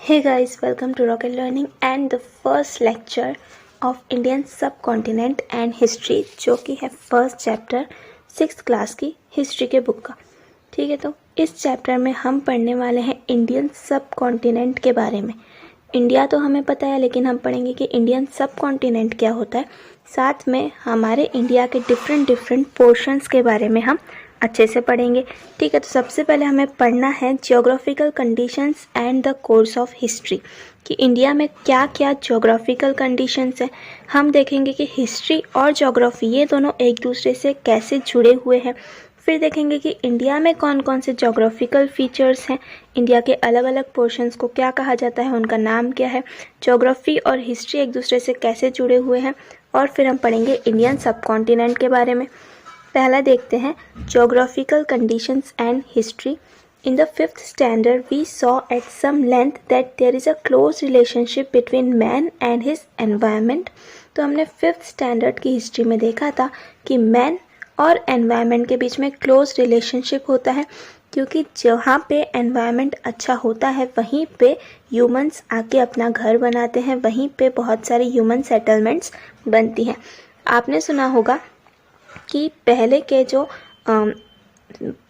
Hey guys, welcome to Rocket Learning and the first lecture of Indian subcontinent and history, जो कि है first chapter 6th class की history के book का। ठीक है, तो इस चैप्टर में हम पढ़ने वाले हैं इंडियन सबकॉन्टिनेंट के बारे में। इंडिया तो हमें पता है, लेकिन हम पढ़ेंगे कि इंडियन सबकॉन्टिनेंट क्या होता है। साथ में हमारे इंडिया के डिफरेंट पोर्शंस के बारे में हम अच्छे से पढ़ेंगे। ठीक है, तो सबसे पहले हमें पढ़ना है geographical conditions and the course of history, कि इंडिया में क्या क्या जियोग्राफिकल कंडीशंस है। हम देखेंगे कि हिस्ट्री और ज्योग्राफी ये दोनों एक दूसरे से कैसे जुड़े हुए हैं। फिर देखेंगे कि इंडिया में कौन कौन से ज्योग्राफिकल फीचर्स हैं, इंडिया के अलग अलग पोर्शंस को क्या कहा जाता है, उनका नाम क्या है, ज्योग्राफी और हिस्ट्री एक दूसरे से कैसे जुड़े हुए हैं, और फिर हम पढ़ेंगे इंडियन सबकॉन्टिनेंट के बारे में। पहला देखते हैं geographical conditions and history. In the 5th standard, we saw at some length that there is a close relationship between man and his environment. तो हमने 5th स्टैंडर्ड की हिस्ट्री में देखा था कि मैन और एनवायरनमेंट के बीच में क्लोज रिलेशनशिप होता है, क्योंकि जहाँ पे एनवायरनमेंट अच्छा होता है वहीं पे ह्यूमंस आके अपना घर बनाते हैं, वहीं पे बहुत सारी ह्यूमन सेटलमेंट्स बनती हैं। आपने सुना होगा कि पहले के जो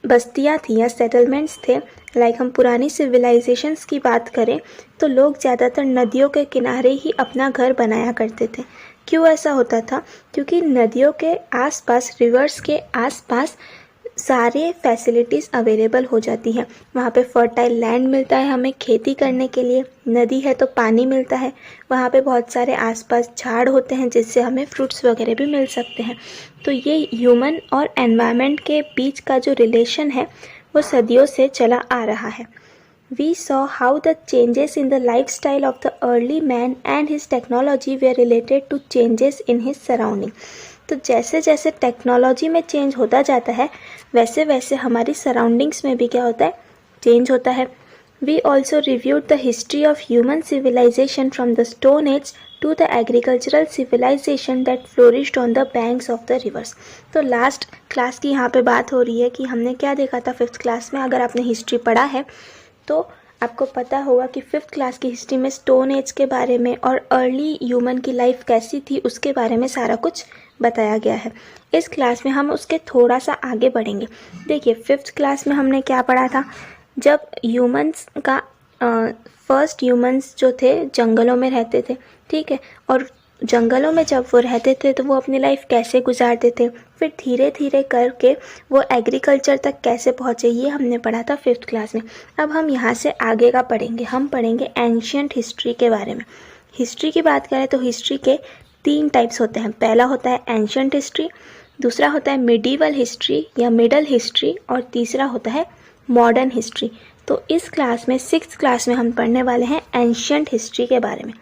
बस्तियाँ थी या सेटलमेंट्स थे, लाइक हम पुरानी सिविलाइजेशंस की बात करें तो लोग ज़्यादातर नदियों के किनारे ही अपना घर बनाया करते थे। क्यों ऐसा होता था? क्योंकि नदियों के आसपास, रिवर्स के आसपास सारे फैसिलिटीज़ अवेलेबल हो जाती हैं। वहाँ पे फर्टाइल लैंड मिलता है हमें खेती करने के लिए, नदी है तो पानी मिलता है, वहाँ पे बहुत सारे आसपास झाड़ होते हैं जिससे हमें फ्रूट्स वगैरह भी मिल सकते हैं। तो ये ह्यूमन और एनवायरनमेंट के बीच का जो रिलेशन है वो सदियों से चला आ रहा है। We saw how the changes in the lifestyle of the early man and his technology were related to changes in his surrounding. तो जैसे जैसे टेक्नोलॉजी में चेंज होता जाता है वैसे वैसे हमारी सराउंडिंग्स में भी क्या होता है, चेंज होता है। We also reviewed the history of human civilization from the Stone Age to the agricultural civilization that flourished on the banks of the rivers. तो लास्ट क्लास की यहाँ पे बात हो रही है कि हमने क्या देखा था 5th क्लास में। अगर आपने हिस्ट्री पढ़ा है तो आपको पता होगा कि 5th क्लास की हिस्ट्री में स्टोन एज के बारे में और अर्ली ह्यूमन की लाइफ कैसी थी उसके बारे में सारा कुछ बताया गया है। इस क्लास में हम उसके थोड़ा सा आगे बढ़ेंगे। देखिए 5th क्लास में हमने क्या पढ़ा था, जब ह्यूमंस का फर्स्ट ह्यूमंस जो थे जंगलों में रहते थे, ठीक है, और जंगलों में जब वो रहते थे तो वो अपनी लाइफ कैसे गुजारते थे, फिर धीरे धीरे करके वो एग्रीकल्चर तक कैसे पहुँचे, ये हमने पढ़ा था 5th क्लास में। अब हम यहाँ से आगे का पढ़ेंगे, हम पढ़ेंगे एंशियंट हिस्ट्री के बारे में। हिस्ट्री की बात करें तो हिस्ट्री के 3 टाइप्स होते हैं। पहला होता है एंशियंट हिस्ट्री, दूसरा होता है मिडीवल हिस्ट्री या मिडल हिस्ट्री, और तीसरा होता है मॉडर्न हिस्ट्री। तो इस क्लास में 6th क्लास में हम पढ़ने वाले हैं एंशियंट हिस्ट्री के बारे में।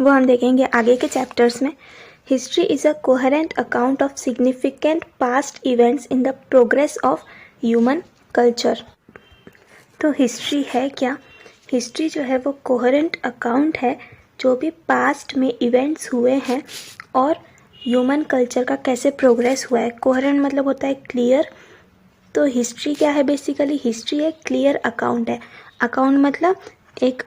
वो हम देखेंगे आगे के चैप्टर्स में। History is a coherent account of significant past events in the progress of human culture. तो हिस्ट्री है क्या? हिस्ट्री जो है वो कोहेरेंट अकाउंट है जो भी पास्ट में इवेंट्स हुए हैं और ह्यूमन कल्चर का कैसे प्रोग्रेस हुआ है। कोहेरेंट मतलब होता है क्लियर। तो हिस्ट्री क्या है? बेसिकली हिस्ट्री एक क्लियर अकाउंट है। अकाउंट मतलब एक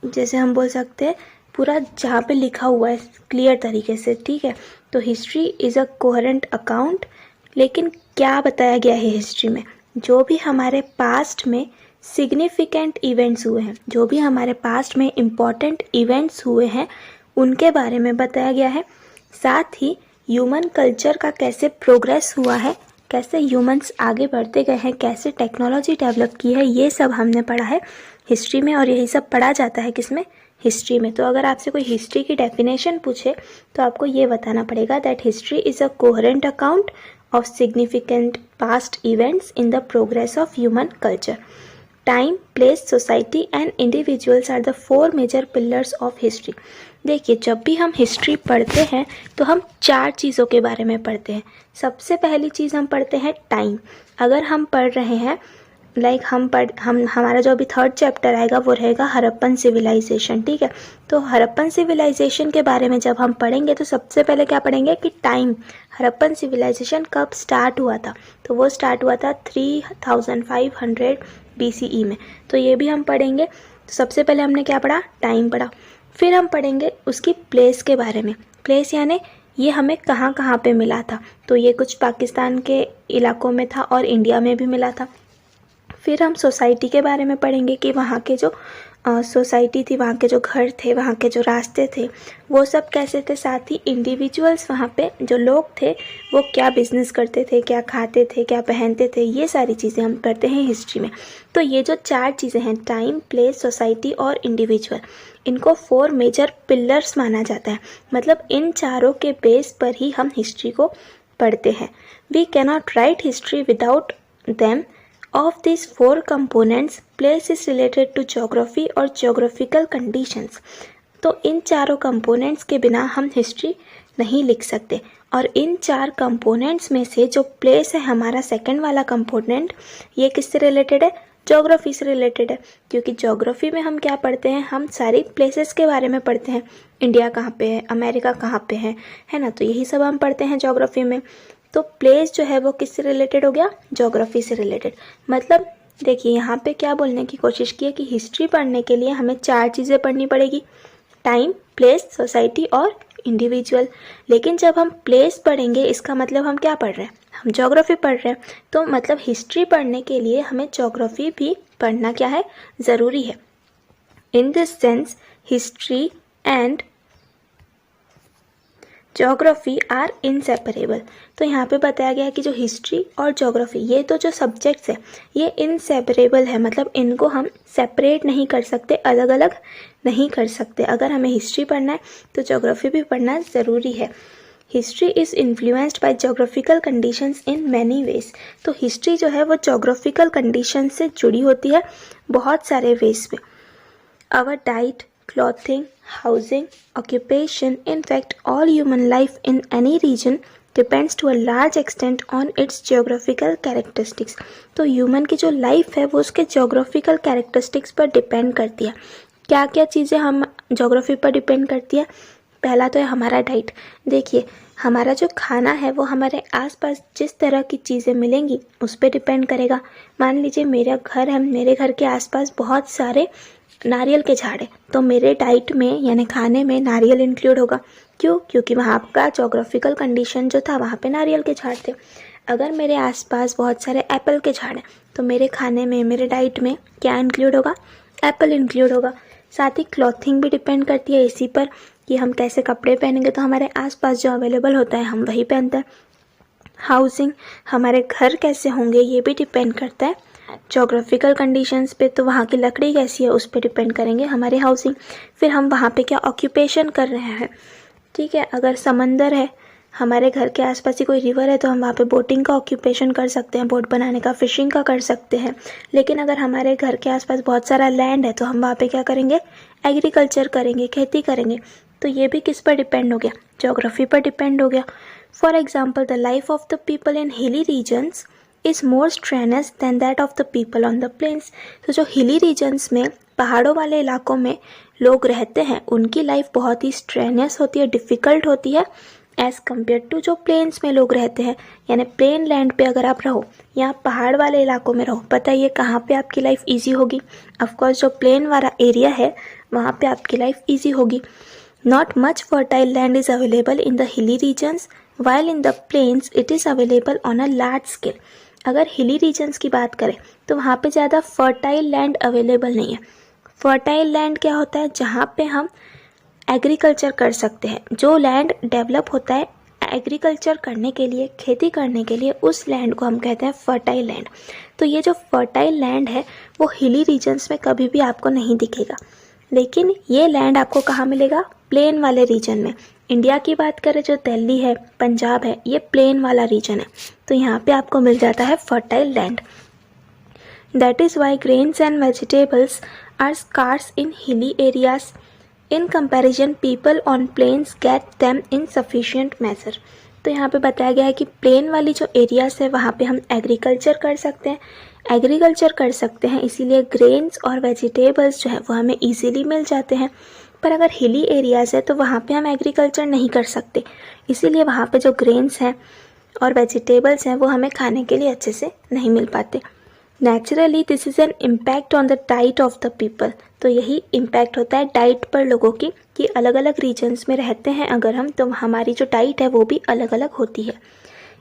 जैसे हम बोल सकते हैं पूरा जहाँ पे लिखा हुआ है क्लियर तरीके से, ठीक है। तो history is a coherent account. लेकिन क्या बताया गया है हिस्ट्री में? जो भी हमारे पास्ट में सिग्निफिकेंट इवेंट्स हुए हैं, जो भी हमारे पास्ट में इम्पॉर्टेंट इवेंट्स हुए हैं उनके बारे में बताया गया है। साथ ही ह्यूमन कल्चर का कैसे प्रोग्रेस हुआ है, कैसे ह्यूमंस आगे बढ़ते गए हैं, कैसे टेक्नोलॉजी डेवलप की है, ये सब हमने पढ़ा है हिस्ट्री में। और यही सब पढ़ा जाता है किसमें? हिस्ट्री में। तो अगर आपसे कोई हिस्ट्री की डेफिनेशन पूछे तो आपको ये बताना पड़ेगा that history is a coherent account of significant past events in the progress of human culture. Time, place, society and individuals are the 4 major pillars of history. देखिए जब भी हम हिस्ट्री पढ़ते हैं तो हम 4 चीज़ों के बारे में पढ़ते हैं। सबसे पहली चीज़ हम पढ़ते हैं टाइम। अगर हम पढ़ रहे हैं लाइक हमारा जो अभी 3rd चैप्टर आएगा वो रहेगा हड़प्पन सिविलाइजेशन, ठीक है। तो हड़प्पन सिविलाइजेशन के बारे में जब हम पढ़ेंगे तो सबसे पहले क्या पढ़ेंगे कि टाइम, हड़प्पन सिविलाइजेशन कब स्टार्ट हुआ था। तो वो स्टार्ट हुआ था 3500 BCE में। तो ये भी हम पढ़ेंगे। तो सबसे पहले हमने क्या पढ़ा, टाइम पढ़ा। फिर हम पढ़ेंगे उसकी प्लेस के बारे में। प्लेस यानी ये हमें कहाँ कहाँ पे मिला था, तो ये कुछ पाकिस्तान के इलाकों में था और इंडिया में भी मिला था। फिर हम सोसाइटी के बारे में पढ़ेंगे कि वहाँ के जो सोसाइटी थी, वहाँ के जो घर थे, वहाँ के जो रास्ते थे, वो सब कैसे थे। साथ ही इंडिविजुअल्स, वहाँ पे जो लोग थे वो क्या बिजनेस करते थे, क्या खाते थे, क्या पहनते थे, ये सारी चीज़ें हम पढ़ते हैं हिस्ट्री में। तो ये जो 4 चीज़ें हैं, टाइम, प्लेस, सोसाइटी और इंडिविजुअल, इनको 4 मेजर पिलर्स माना जाता है। मतलब इन चारों के बेस पर ही हम हिस्ट्री को पढ़ते हैं। We cannot write history without them. Of these 4 components, place is related to geography और geographical conditions। तो इन चारों कंपोनेंट्स के बिना हम हिस्ट्री नहीं लिख सकते। और इन 4 कंपोनेंट्स में से जो प्लेस है हमारा सेकंड वाला कंपोनेंट, ये किससे रिलेटेड है, ज्योग्राफी से रिलेटेड है। क्योंकि ज्योग्राफी में हम क्या पढ़ते हैं, हम सारी प्लेसेस के बारे में पढ़ते हैं। इंडिया कहाँ पे है, अमेरिका कहाँ पे है ना, तो यही सब हम पढ़ते हैं ज्योग्राफी में। तो प्लेस जो है वो किससे रिलेटेड हो गया, ज्योग्राफी से रिलेटेड। मतलब देखिए यहाँ पे क्या बोलने की कोशिश की है कि हिस्ट्री पढ़ने के लिए हमें 4 चीज़ें पढ़नी पड़ेगी, टाइम, प्लेस, सोसाइटी और इंडिविजुअल। लेकिन जब हम प्लेस पढ़ेंगे इसका मतलब हम क्या पढ़ रहे हैं, हम ज्योग्राफी पढ़ रहे हैं। तो मतलब हिस्ट्री पढ़ने के लिए हमें ज्योग्राफी भी पढ़ना क्या है, ज़रूरी है। In this sense history and geography are inseparable. तो यहाँ पे बताया गया है कि जो हिस्ट्री और ज्योग्राफी, ये तो जो सब्जेक्ट्स है ये इनसेपरेबल है। मतलब इनको हम सेपरेट नहीं कर सकते, अलग अलग नहीं कर सकते। अगर हमें हिस्ट्री पढ़ना है तो ज्योग्राफी भी पढ़ना ज़रूरी है। History is influenced by geographical conditions in many ways. तो हिस्ट्री जो है वो ज्योग्राफिकल कंडीशन से जुड़ी होती है बहुत सारे वेज में। Our diet, clothing, housing, occupation, in fact all human life in any region depends to a large extent on its geographical characteristics। तो ह्यूमन की जो लाइफ है वो उसके geographical characteristics पर डिपेंड करती है। क्या क्या चीज़ें हम ज्योग्राफी पर डिपेंड करती है, पहला तो है हमारा डाइट। देखिए हमारा जो खाना है वो हमारे आसपास जिस तरह की चीज़ें मिलेंगी उस पर डिपेंड करेगा। मान लीजिए मेरा घर है, मेरे घर के आसपास बहुत सारे नारियल के झाड़ है, तो मेरे डाइट में यानी खाने में नारियल इंक्लूड होगा। क्यों, क्योंकि वहाँ का जोग्राफिकल कंडीशन जो था वहाँ पे नारियल के झाड़ थे। अगर मेरे आसपास बहुत सारे एप्पल के झाड़ हैं तो मेरे खाने में, मेरे डाइट में क्या इंक्लूड होगा, एप्पल इंक्लूड होगा। साथ ही क्लॉथिंग भी डिपेंड करती है इसी पर कि हम कैसे कपड़े पहनेंगे, तो हमारे आसपास जो अवेलेबल होता है हम वही पहनते हैं। हाउसिंग, हमारे घर कैसे होंगे ये भी डिपेंड करता है जोग्राफिकल कंडीशंस पे। तो वहाँ की लकड़ी कैसी है उस पर डिपेंड करेंगे हमारे हाउसिंग। फिर हम वहाँ पे क्या ऑक्यूपेशन कर रहे हैं, ठीक है। अगर समंदर है, हमारे घर के आसपास ही कोई रिवर है तो हम वहाँ पे बोटिंग का ऑक्यूपेशन कर सकते हैं, बोट बनाने का, फिशिंग का कर सकते हैं। लेकिन अगर हमारे घर के आसपास बहुत सारा लैंड है तो हम वहाँ पे क्या करेंगे, एग्रीकल्चर करेंगे, खेती करेंगे। तो ये भी किस पर डिपेंड हो गया, जोग्राफी पर डिपेंड हो गया। For example, the life of the people in hilly regions is more strenuous than that of the people on the plains. तो जो हिली रीजन्स में, पहाड़ों वाले इलाकों में लोग रहते हैं, उनकी लाइफ बहुत ही स्ट्रेनस होती है, डिफ़िकल्ट होती है एज़ कम्पेयर टू जो प्लेन्स में लोग रहते हैं। यानी प्लेन लैंड पे अगर आप रहो या पहाड़ वाले इलाकों में रहो, बताइए कहाँ पे आपकी लाइफ ईजी होगी। ऑफकोर्स जो प्लेन वाला एरिया है वहाँ पे आपकी लाइफ ईजी होगी। Not much fertile land is available in the hilly regions, while in the plains it is available on a large scale. अगर हिली रीजन्स की बात करें तो वहाँ पे ज़्यादा फर्टाइल लैंड अवेलेबल नहीं है। फर्टाइल लैंड क्या होता है, जहाँ पे हम एग्रीकल्चर कर सकते हैं। जो लैंड डेवलप होता है एग्रीकल्चर करने के लिए, खेती करने के लिए, उस लैंड को हम कहते हैं फर्टाइल लैंड। तो ये जो फर्टाइल लैंड है वो हिली रीजन्स में कभी भी आपको नहीं दिखेगा। लेकिन ये लैंड आपको कहाँ मिलेगा, प्लेन वाले रीजन में। इंडिया की बात करें, जो दिल्ली है, पंजाब है, ये प्लेन वाला रीजन है, तो यहाँ पे आपको मिल जाता है fertile land. That is why grains and vegetables are scarce in hilly areas. In comparison people on plains get them in sufficient measure. तो यहाँ पे बताया गया है कि प्लेन वाली जो एरियाज है वहाँ पे हम एग्रीकल्चर कर सकते हैं, इसीलिए ग्रेन्स और वेजिटेबल्स जो है वो हमें ईजीली मिल जाते हैं। पर अगर हिली एरियाज़ है तो वहाँ पे हम एग्रीकल्चर नहीं कर सकते, इसीलिए वहाँ पे जो ग्रेन्स हैं और वेजिटेबल्स हैं वो हमें खाने के लिए अच्छे से नहीं मिल पाते। Naturally this is an impact on the diet of the people. तो यही इम्पैक्ट होता है डाइट पर लोगों की, कि अलग अलग रीजन्स में रहते हैं अगर हम, तो हमारी जो डाइट है वो भी अलग अलग होती है।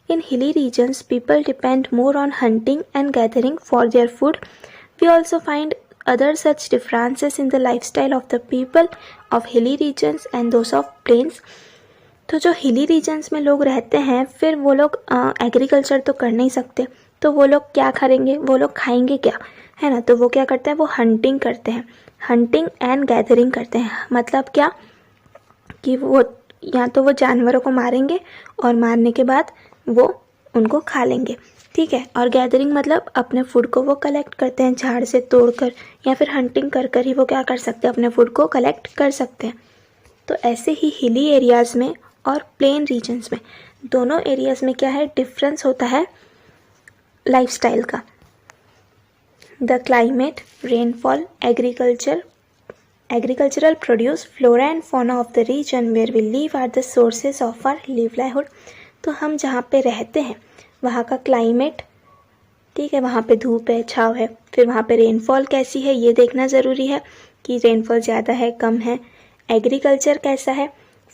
In hilly regions people depend more on hunting and gathering for their food. We also find other such differences in the lifestyle of the people of hilly regions and those of plains। तो जो हिली regions में लोग रहते हैं, फिर वो लोग एग्रीकल्चर तो कर नहीं सकते, तो वो लोग क्या करेंगे, वो लोग खाएंगे क्या, है ना। तो वो क्या करते हैं, वो हंटिंग करते हैं, हंटिंग एंड गैदरिंग करते हैं। मतलब क्या कि वो या तो वो जानवरों को मारेंगे और मारने के बाद वो उनको खा लेंगे, ठीक है। और गैदरिंग मतलब अपने फूड को वो कलेक्ट करते हैं झाड़ से तोड़कर, या फिर हंटिंग कर कर ही वो क्या कर सकते हैं, अपने फूड को कलेक्ट कर सकते हैं। तो ऐसे ही हिली एरियाज़ में और प्लेन रीजन्स में, दोनों एरियाज़ में क्या है, डिफरेंस होता है लाइफस्टाइल का। The climate, rainfall, agricultural produce, flora and fauna of the region where we live are the sources of our livelihood. तो हम जहाँ पे रहते हैं वहाँ का क्लाइमेट, ठीक है, वहाँ पे धूप है, छाँव है, फिर वहाँ पे रेनफॉल कैसी है ये देखना ज़रूरी है कि रेनफॉल ज़्यादा है कम है। एग्रीकल्चर कैसा है,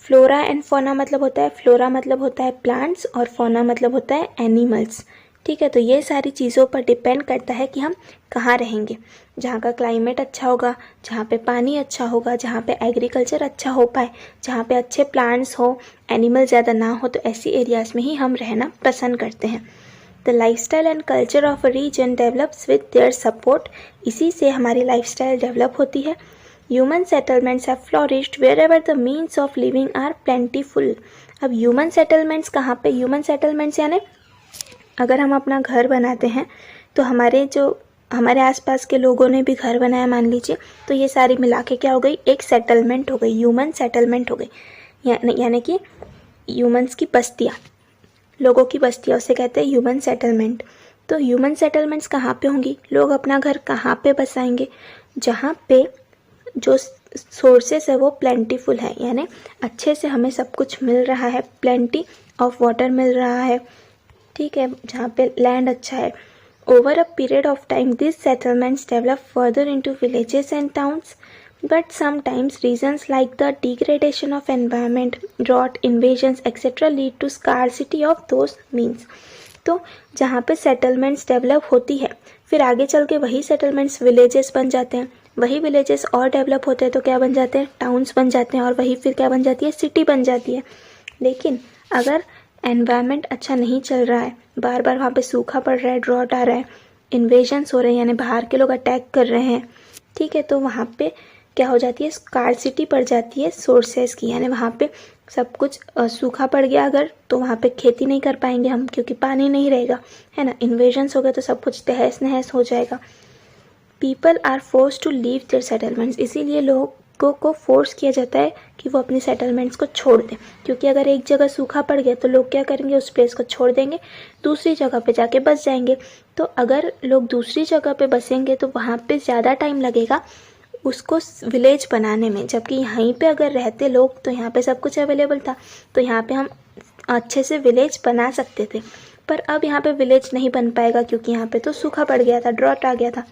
फ्लोरा एंड फौना मतलब होता है, फ्लोरा मतलब होता है प्लांट्स और फौना मतलब होता है एनिमल्स, ठीक है। तो ये सारी चीज़ों पर डिपेंड करता है कि हम कहाँ रहेंगे। जहाँ का क्लाइमेट अच्छा होगा, जहाँ पे पानी अच्छा होगा, जहाँ पे एग्रीकल्चर अच्छा हो पाए, जहाँ पे अच्छे प्लांट्स हो, एनिमल ज़्यादा ना हो, तो ऐसी एरियाज़ में ही हम रहना पसंद करते हैं। The lifestyle and culture of a region develops with their support. इसी से हमारी लाइफस्टाइल डेवलप होती है। Human settlements have flourished wherever the means of living are plentiful. अब ह्यूमन सेटलमेंट्स कहाँ पे, ह्यूमन सेटलमेंट्स यानी अगर हम अपना घर बनाते हैं तो हमारे आसपास के लोगों ने भी घर बनाया मान लीजिए, तो ये सारी मिला के क्या हो गई, एक सेटलमेंट हो गई, ह्यूमन सेटलमेंट हो गई। यानी कि ह्यूमन्स की बस्तियाँ, लोगों की बस्तियाँ, उसे कहते हैं ह्यूमन सेटलमेंट। तो ह्यूमन सेटलमेंट्स कहाँ पे होंगी, लोग अपना घर कहाँ पे बसाएंगे, जहाँ पे जो सोर्सेस है वो प्लेंटीफुल है, यानी अच्छे से हमें सब कुछ मिल रहा है, प्लेंटी ऑफ वाटर मिल रहा है, ठीक है, जहाँ पे लैंड अच्छा है। Over a period of time this settlements develop further into villages and towns, but sometimes reasons like the degradation of environment, drought, invasions etcetera lead to scarcity of those means. तो जहाँ पे settlements develop होती है, फिर आगे चल के वही सेटलमेंट्स विलेजेस बन जाते हैं, वही विलेजेस और डेवलप होते हैं तो क्या बन जाते हैं, टाउन्स बन जाते हैं, और वही फिर क्या बन जाती है, सिटी बन जाती है। लेकिन अगर एनवायरनमेंट अच्छा नहीं चल रहा है, बार बार वहाँ पे सूखा पड़ रहा है, ड्रॉट आ रहा है, इन्वेजन्स हो रहे हैं यानी बाहर के लोग अटैक कर रहे हैं, ठीक है, तो वहाँ पे क्या हो जाती है, स्कार्सिटी पड़ जाती है सोर्सेज की, यानी वहाँ पे सब कुछ सूखा पड़ गया अगर, तो वहाँ पे खेती नहीं कर पाएंगे हम, क्योंकि पानी नहीं रहेगा, है ना। इन्वेजन्स हो गए तो सब कुछ तहस नहस हो जाएगा। People are force to leave their settlements, इसीलिए लोगों को फोर्स किया जाता है कि वो अपने सेटलमेंट्स को छोड़ दें, क्योंकि अगर एक जगह सूखा पड़ गया तो लोग क्या करेंगे, उस प्लेस को छोड़ देंगे, दूसरी जगह पे जाके बस जाएंगे। तो अगर लोग दूसरी जगह पे बसेंगे तो वहाँ पे ज़्यादा टाइम लगेगा उसको विलेज बनाने में, जबकि यहीं पे अगर रहते लोग तो यहाँ पे सब कुछ अवेलेबल था, तो यहाँ पे हम अच्छे से विलेज बना सकते थे। पर अब यहाँ पे विलेज नहीं बन पाएगा क्योंकि यहाँ पे तो सूखा पड़ गया था, ड्रॉट आ गया था।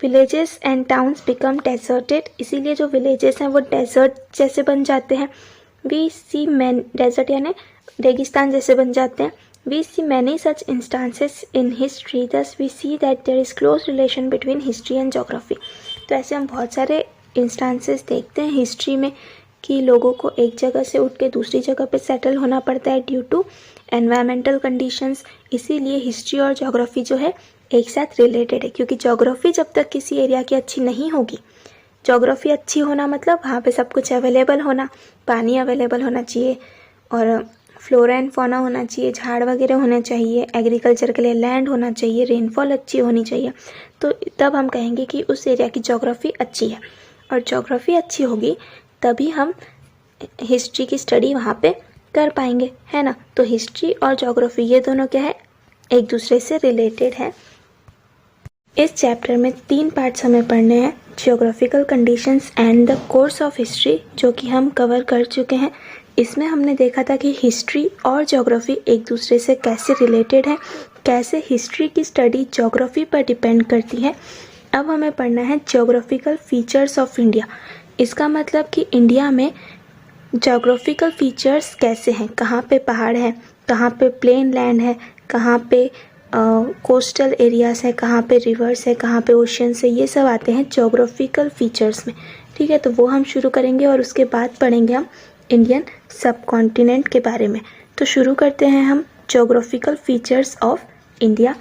Villages and towns become deserted, इसीलिए जो विलेजेस हैं वो डेजर्ट जैसे बन जाते हैं। वी सी मैन, डेजर्ट यानी रेगिस्तान जैसे बन जाते हैं। We see many such instances in history, thus we see that there is close relation between history and geography. तो ऐसे हम बहुत सारे इंस्टांसेस देखते हैं हिस्ट्री में कि लोगों को एक जगह से उठ के दूसरी जगह पे सेटल होना पड़ता है ड्यू टू एनवायरमेंटल कंडीशंस। इसीलिए हिस्ट्री और जोग्राफी जो है एक साथ रिलेटेड है, क्योंकि जोग्राफी जब तक किसी एरिया की अच्छी नहीं होगी, जोग्राफी अच्छी होना मतलब वहाँ पे सब कुछ अवेलेबल होना, पानी अवेलेबल होना चाहिए और फ्लोरा एंड फौना होना चाहिए, झाड़ वगैरह होने चाहिए, एग्रीकल्चर के लिए लैंड होना चाहिए, रेनफॉल अच्छी होनी चाहिए, तो तब हम कहेंगे कि उस एरिया की जोग्राफी अच्छी है। और जोग्राफी अच्छी होगी तभी हम हिस्ट्री की स्टडी वहाँ पे कर पाएंगे, है ना। तो हिस्ट्री और जोग्राफी ये दोनों क्या है, एक दूसरे से रिलेटेड है। इस चैप्टर में 3 पार्ट्स हमें पढ़ने हैं, geographical conditions and the course of history, जो कि हम कवर कर चुके हैं। इसमें हमने देखा था कि हिस्ट्री और ज्योग्राफी एक दूसरे से कैसे रिलेटेड है, कैसे हिस्ट्री की स्टडी ज्योग्राफी पर डिपेंड करती है। अब हमें पढ़ना है ज्योग्राफिकल फीचर्स ऑफ इंडिया। इसका मतलब कि इंडिया में ज्योग्राफिकल फीचर्स कैसे हैं, कहाँ पे पहाड़ है, कहाँ पे प्लेन लैंड है, कहाँ पे कोस्टल एरियाज़ है, कहाँ पे रिवर्स है, कहाँ पे ओशियंस है, ये सब आते हैं ज्योग्राफिकल फीचर्स में। ठीक है, तो वो हम शुरू करेंगे और उसके बाद पढ़ेंगे हम इंडियन सब कॉन्टिनेंट के बारे में। तो शुरू करते हैं हम geographical features of India.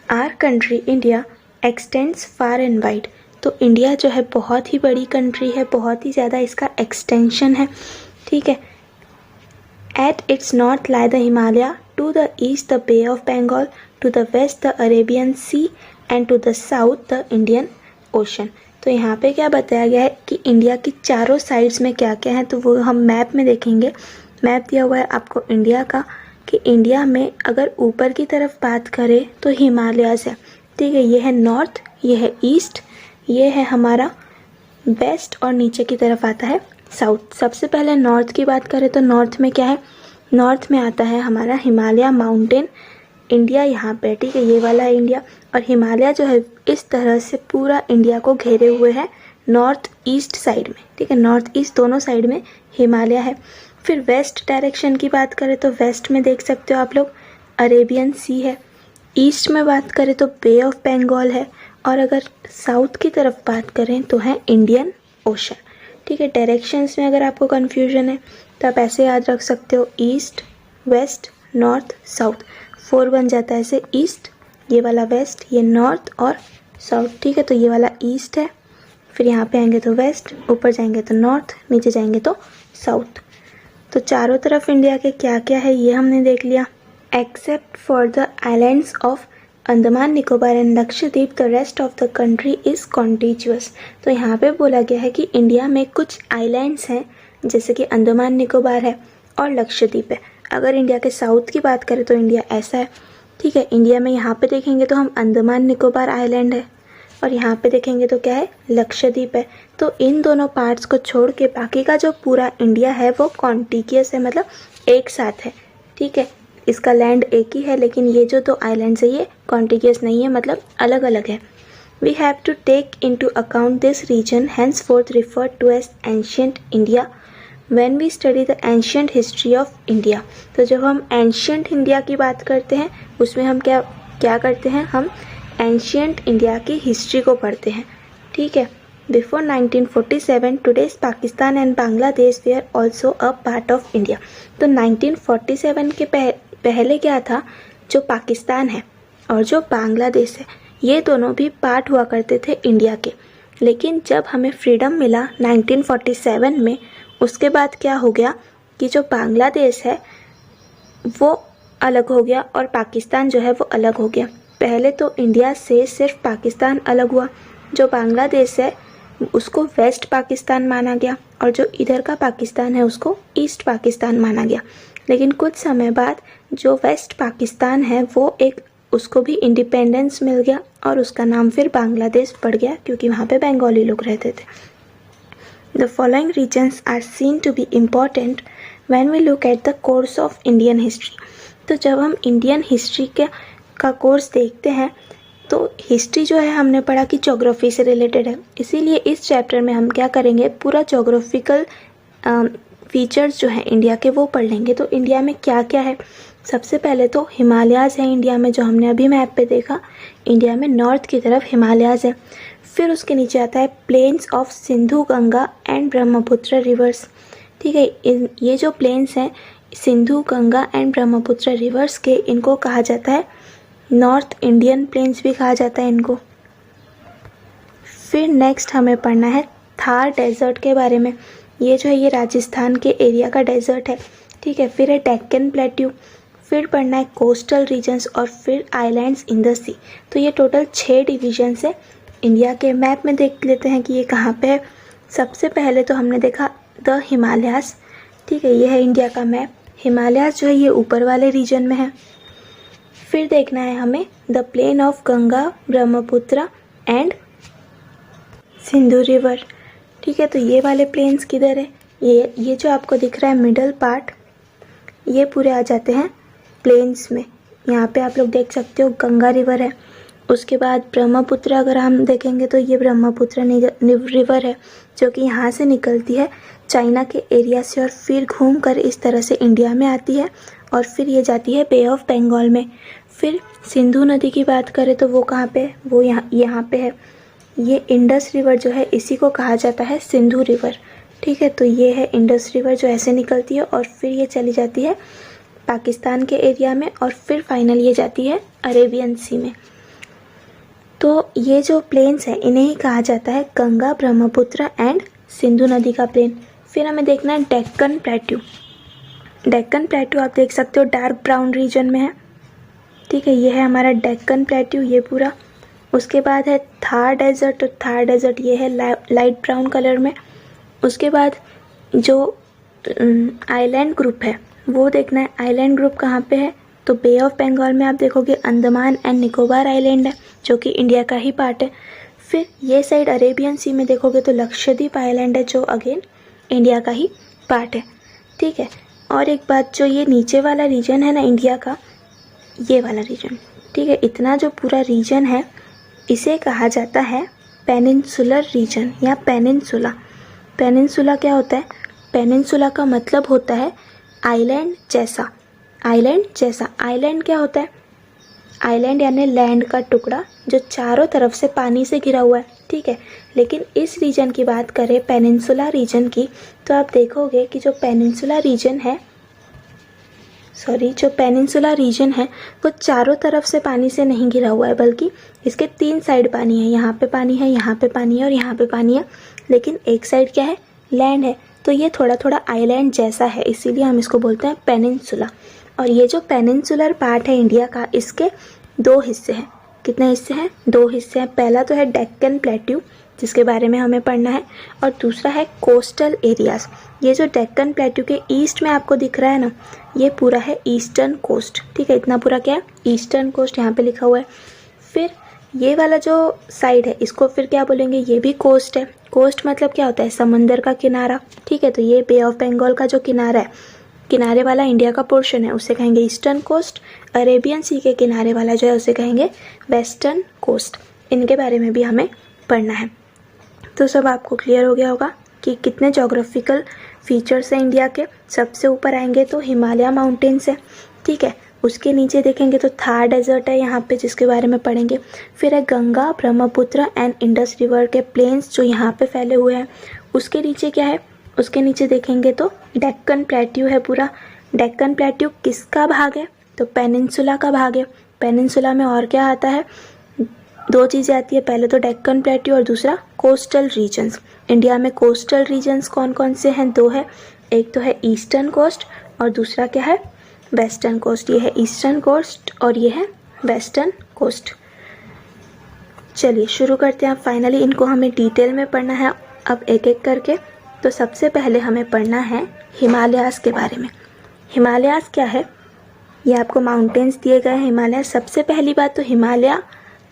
Our country India extends far and wide. तो इंडिया जो है बहुत ही बड़ी कंट्री है, बहुत ही ज़्यादा इसका एक्सटेंशन है। ठीक है, at its north lie the Himalaya, to the east the Bay of Bengal, to the west the Arabian Sea and to the south the Indian Ocean. तो यहाँ पे क्या बताया गया है कि इंडिया की चारों साइड्स में क्या क्या है, तो वो हम मैप में देखेंगे। मैप दिया हुआ है आपको इंडिया का कि इंडिया में अगर ऊपर की तरफ बात करें तो हिमालयाज़ है। ठीक है, ये है नॉर्थ, ये है ईस्ट, ये है हमारा वेस्ट और नीचे की तरफ आता है साउथ। सबसे पहले नॉर्थ की बात करें तो नॉर्थ में क्या है, नॉर्थ में आता है हमारा हिमालय माउंटेन। इंडिया यहाँ पे, ठीक है, ये वाला है इंडिया। और हिमालय जो है इस तरह से पूरा इंडिया को घेरे हुए है नॉर्थ ईस्ट साइड में। ठीक है, नॉर्थ ईस्ट दोनों साइड में हिमालय है। फिर वेस्ट डायरेक्शन की बात करें तो वेस्ट में देख सकते हो आप लोग अरेबियन सी है। ईस्ट में बात करें तो बे ऑफ बंगाल है। और अगर साउथ की तरफ बात करें तो है इंडियन ओशन। ठीक है, डायरेक्शंस में अगर आपको कन्फ्यूजन है तो आप ऐसे याद रख सकते हो, ईस्ट वेस्ट नॉर्थ साउथ, 4 बन जाता है ऐसे। ईस्ट, ये वाला वेस्ट, ये नॉर्थ और साउथ। ठीक है, तो ये वाला ईस्ट है, फिर यहाँ पे आएंगे तो वेस्ट, ऊपर जाएंगे तो नॉर्थ, नीचे जाएंगे तो साउथ। तो चारों तरफ इंडिया के क्या क्या है ये हमने देख लिया। Except for the islands of Andaman Nicobar and Lakshadweep the rest of the country is contiguous. तो यहाँ पे बोला गया है कि इंडिया में कुछ आइलैंड्स हैं जैसे कि अंडमान निकोबार है और लक्षद्वीप है। अगर इंडिया के साउथ की बात करें तो इंडिया ऐसा है। ठीक है, इंडिया में यहाँ पे देखेंगे तो हम अंडमान निकोबार आइलैंड है और यहाँ पे देखेंगे तो क्या है, लक्षद्वीप है। तो इन दोनों पार्ट्स को छोड़ के बाकी का जो पूरा इंडिया है वो कॉन्टिग्युअस है, मतलब एक साथ है। ठीक है, इसका लैंड एक ही है, लेकिन ये जो 2 आइलैंड्स है ये कॉन्टिग्युअस नहीं है, मतलब अलग अलग है। We have to take into account this region henceforth referred to as ancient India when we study the ancient history of India. तो जब हम एंशियंट इंडिया की बात करते हैं उसमें हम क्या करते हैं, हम एंशियंट इंडिया की हिस्ट्री को पढ़ते हैं। ठीक है, before 1947 today's Pakistan and Bangladesh were also a part of India. तो 1947 के पहले क्या था, जो पाकिस्तान है और जो बांग्लादेश है ये दोनों भी पार्ट हुआ करते थे इंडिया के। लेकिन जब हमें फ्रीडम मिला 1947 में, उसके बाद क्या हो गया कि जो बांग्लादेश है वो अलग हो गया और पाकिस्तान जो है वो अलग हो गया। पहले तो इंडिया से सिर्फ पाकिस्तान अलग हुआ, जो बांग्लादेश है उसको वेस्ट पाकिस्तान माना गया और जो इधर का पाकिस्तान है उसको ईस्ट पाकिस्तान माना गया। लेकिन कुछ समय बाद जो वेस्ट पाकिस्तान है वो उसको भी इंडिपेंडेंस मिल गया और उसका नाम फिर बांग्लादेश पड़ गया क्योंकि वहाँ पे बंगाली लोग रहते थे। The following regions are seen to be important when we look at the course of Indian history. तो जब हम इंडियन हिस्ट्री का कोर्स देखते हैं तो हिस्ट्री जो है हमने पढ़ा कि ज्योग्राफी से रिलेटेड है, इसीलिए इस चैप्टर में हम क्या करेंगे, पूरा ज्योग्राफिकल फीचर्स जो है इंडिया के वो पढ़ लेंगे। तो इंडिया में क्या क्या है, सबसे पहले तो हिमालयाज़ है इंडिया में, जो हमने अभी मैप पे देखा। इंडिया में नॉर्थ की तरफ हिमालयाज़ है। फिर उसके नीचे आता है plains of Sindhu Ganga and Brahmaputra rivers. ठीक है, ये जो प्लेन्स हैं सिंधु गंगा एंड ब्रह्मपुत्र रिवर्स के, इनको कहा जाता है नॉर्थ इंडियन प्लेन्स भी कहा जाता है इनको। फिर नेक्स्ट हमें पढ़ना है थार डेजर्ट के बारे में। ये जो है ये राजस्थान के एरिया का डेजर्ट है। ठीक है, फिर है डेक्कन प्लेट्यू, फिर पढ़ना है कोस्टल रीजन्स और फिर आइलैंड्स इन द सी। तो ये टोटल 6 डिविजन्स है इंडिया के। मैप में देख लेते हैं कि ये कहाँ पे है। सबसे पहले तो हमने देखा द हिमालयाज़। ठीक है, ये है इंडिया का मैप। हिमालयाज़ जो है ये ऊपर वाले रीजन में है। फिर देखना है हमें the plain of Ganga Brahmaputra and Sindhu river. ठीक है, तो ये वाले प्लेन्स किधर है, ये जो आपको दिख रहा है मिडल पार्ट, ये पूरे आ जाते हैं प्लेन्स में। यहाँ पे आप लोग देख सकते हो गंगा रिवर है। उसके बाद ब्रह्मपुत्र अगर हम देखेंगे तो ये ब्रह्मपुत्र रिवर है जो कि यहाँ से निकलती है चाइना के एरिया से और फिर घूम कर इस तरह से इंडिया में आती है और फिर ये जाती है बे ऑफ बंगाल में। फिर सिंधु नदी की बात करें तो वो कहाँ पे, वो यहाँ पे है। ये इंडस रिवर जो है इसी को कहा जाता है सिंधु रिवर। ठीक है, तो ये है इंडस रिवर जो ऐसे निकलती है और फिर ये चली जाती है पाकिस्तान के एरिया में और फिर फाइनल ये जाती है अरेबियन सी में। तो ये जो प्लेन्स है इन्हें ही कहा जाता है गंगा, ब्रह्मपुत्र एंड सिंधु नदी का प्लेन। फिर हमें देखना है डेक्कन प्लेट्यू। डेक्कन प्लेट्यू आप देख सकते हो डार्क ब्राउन रीजन में है। ठीक है, ये है हमारा डेक्कन प्लेट्यू ये पूरा। उसके बाद है थार डेजर्ट, तो थार डेजर्ट ये है लाइट ब्राउन कलर में। उसके बाद जो आइलैंड ग्रुप है वो देखना है, आइलैंड ग्रुप कहाँ पे है, तो बे ऑफ बंगाल में आप देखोगे अंडमान एंड निकोबार आइलैंड है जो कि इंडिया का ही पार्ट है। फिर ये साइड अरेबियन सी में देखोगे तो लक्षद्वीप आइलैंड है जो अगेन इंडिया का ही पार्ट है। ठीक है, और एक बात, जो ये नीचे वाला रीजन है ना इंडिया का, ये वाला रीजन, ठीक है, इतना जो पूरा रीजन है इसे कहा जाता है पेनिनसुलर रीजन या पेनिनसुला। पेनिनसुला क्या होता है, पेनिनसुला का मतलब होता है आइलैंड जैसा। आइलैंड जैसा, आइलैंड क्या होता है, आइलैंड यानी लैंड का टुकड़ा जो चारों तरफ से पानी से घिरा हुआ है। ठीक है, लेकिन इस रीजन की बात करें पेनिनसुला रीजन की, तो आप देखोगे कि जो पेनिनसुला रीजन है, जो पेनिनसुला रीजन है वो चारों तरफ से पानी से नहीं घिरा हुआ है, बल्कि इसके 3 साइड पानी है। यहाँ पे पानी है, यहाँ पे पानी है और यहाँ पे पानी है, लेकिन एक साइड क्या है, लैंड है। तो ये थोड़ा थोड़ा आइलैंड जैसा है, इसीलिए हम इसको बोलते हैं पेनिनसुला। और ये जो पेनिनसुलर पार्ट है इंडिया का, इसके 2 हिस्से हैं। कितने हिस्से हैं, 2 हिस्से हैं। पहला तो है डेक्कन प्लेट्यू जिसके बारे में हमें पढ़ना है, और दूसरा है कोस्टल एरियाज। ये जो डेक्कन प्लेट्यू के ईस्ट में आपको दिख रहा है ना, ये पूरा है ईस्टर्न कोस्ट। ठीक है, इतना पूरा क्या है, ईस्टर्न कोस्ट यहाँ पे लिखा हुआ है। फिर ये वाला जो साइड है इसको फिर क्या बोलेंगे, ये भी कोस्ट है। कोस्ट मतलब क्या होता है, समंदर का किनारा। ठीक है, तो ये बे ऑफ बंगाल का जो किनारा है, किनारे वाला इंडिया का पोर्शन है, उसे कहेंगे ईस्टर्न कोस्ट। अरेबियन सी के किनारे वाला जो है उसे कहेंगे वेस्टर्न कोस्ट। इनके बारे में भी हमें पढ़ना है। तो सब आपको क्लियर हो गया होगा कि कितने जोग्राफिकल फीचर्स हैं इंडिया के। सबसे ऊपर आएंगे तो हिमालय माउंटेन्स है। ठीक है, उसके नीचे देखेंगे तो थार डेजर्ट है यहाँ पे जिसके बारे में पढ़ेंगे। फिर है Ganga, Brahmaputra and Indus river के प्लेन्स जो यहाँ पे फैले हुए हैं। उसके नीचे क्या है, उसके नीचे देखेंगे तो डेक्कन प्लेट्यू है पूरा। डेक्कन प्लेट्यू किसका भाग है, तो पेनिनसुला का भाग है। पेनिनसुला में और क्या आता है, 2 चीज़ें आती है, पहले तो डेक्कन प्लेट्यू और दूसरा कोस्टल रीजन्स। इंडिया में कोस्टल रीजन्स कौन कौन से हैं, 2 है। एक तो है ईस्टर्न कोस्ट और दूसरा क्या है, वेस्टर्न कोस्ट। ये है ईस्टर्न कोस्ट और ये है वेस्टर्न कोस्ट। चलिए शुरू करते हैं। फाइनली इनको हमें डिटेल में पढ़ना है अब एक एक करके। तो सबसे पहले हमें पढ़ना है हिमालयाज़ के बारे में। हिमालयाज़ क्या है, ये आपको माउंटेन्स दिए गए हैं हिमालय। सबसे पहली बात तो हिमालय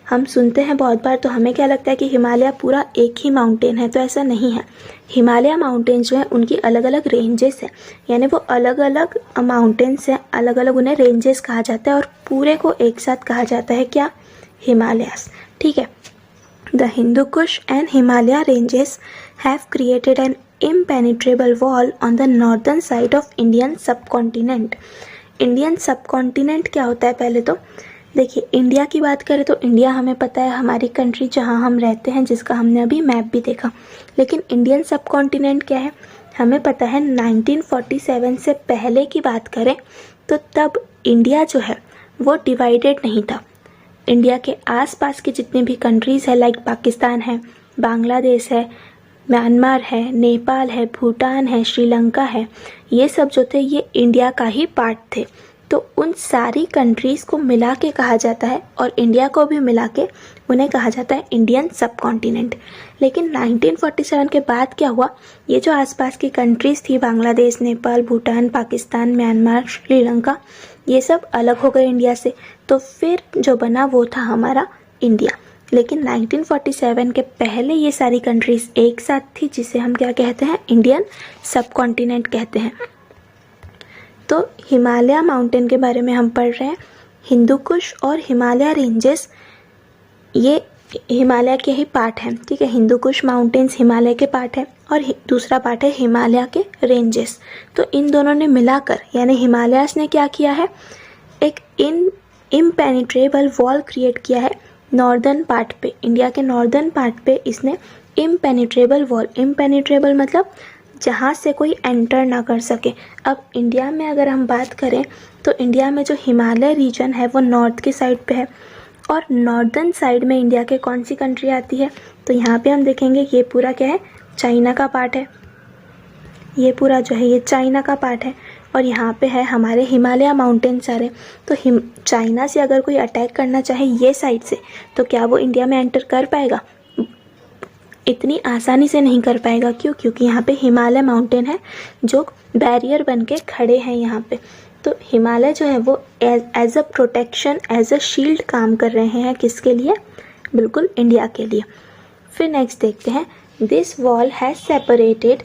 हम सुनते हैं बहुत बार, तो हमें क्या लगता है कि हिमालय पूरा एक ही माउंटेन है, तो ऐसा नहीं है। हिमालय माउंटेन जो है उनकी अलग अलग रेंजेस हैं, यानी वो अलग अलग माउंटेन्स हैं, अलग अलग उन्हें रेंजेस कहा जाता है और पूरे को एक साथ कहा जाता है क्या, हिमालयाज़। ठीक है, the Hindu Kush and Himalaya ranges have created an impenetrable wall on the northern side of Indian subcontinent। Indian subcontinent क्या होता है, पहले तो देखिए इंडिया की बात करें तो इंडिया हमें पता है हमारी कंट्री जहां हम रहते हैं, जिसका हमने अभी मैप भी देखा। लेकिन इंडियन सबकॉन्टिनेंट क्या है, हमें पता है 1947 से पहले की बात करें तो तब इंडिया जो है वो डिवाइडेड नहीं था। इंडिया के आसपास की जितनी भी कंट्रीज़ है, लाइक पाकिस्तान है, बांग्लादेश है, म्यांमार है, नेपाल है, भूटान है, श्रीलंका है, ये सब जो थे ये इंडिया का ही पार्ट थे। तो उन सारी कंट्रीज़ को मिला के कहा जाता है और इंडिया को भी मिला के उन्हें कहा जाता है इंडियन सबकॉन्टिनेंट। लेकिन 1947 के बाद क्या हुआ, ये जो आसपास की कंट्रीज़ थी, बांग्लादेश, नेपाल, भूटान, पाकिस्तान, म्यांमार, श्रीलंका, ये सब अलग हो गए इंडिया से। तो फिर जो बना वो था हमारा इंडिया। लेकिन 1947 के पहले ये सारी कंट्रीज़ एक साथ थी, जिसे हम क्या कहते हैं, इंडियन सबकॉन्टिनेंट कहते हैं। तो हिमालय माउंटेन के बारे में हम पढ़ रहे हैं। हिंदू कुश और हिमालय रेंजेस ये हिमालय के ही पार्ट हैं, ठीक है। हिंदू कुश माउंटेन्स हिमालय के पार्ट है और दूसरा पार्ट है हिमालय के रेंजेस। तो इन दोनों ने मिलाकर यानी हिमालयस ने क्या किया है, एक इम्पेनिट्रेबल वॉल क्रिएट किया है नॉर्दर्न पार्ट पे, इंडिया के नॉर्दर्न पार्ट पे इसने इम्पेनिट्रेबल वॉल, इम्पेनिट्रेबल मतलब जहाँ से कोई एंटर ना कर सके। अब इंडिया में अगर हम बात करें तो इंडिया में जो हिमालय रीजन है वो नॉर्थ की साइड पे है और नॉर्दर्न साइड में इंडिया के कौन सी कंट्री आती है, तो यहाँ पे हम देखेंगे ये पूरा क्या है, चाइना का पार्ट है। ये पूरा जो है ये चाइना का पार्ट है और यहाँ पे है हमारे हिमालय माउंटेन सारे। तो चाइना से अगर कोई अटैक करना चाहे ये साइड से तो क्या वो इंडिया में एंटर कर पाएगा? इतनी आसानी से नहीं कर पाएगा। क्यों? क्योंकि यहाँ पे हिमालय माउंटेन है जो बैरियर बन के खड़े हैं यहाँ पे। तो हिमालय जो है वो as a protection, as a shield काम कर रहे हैं। किसके लिए? बिल्कुल इंडिया के लिए। फिर नेक्स्ट देखते हैं, this wall has separated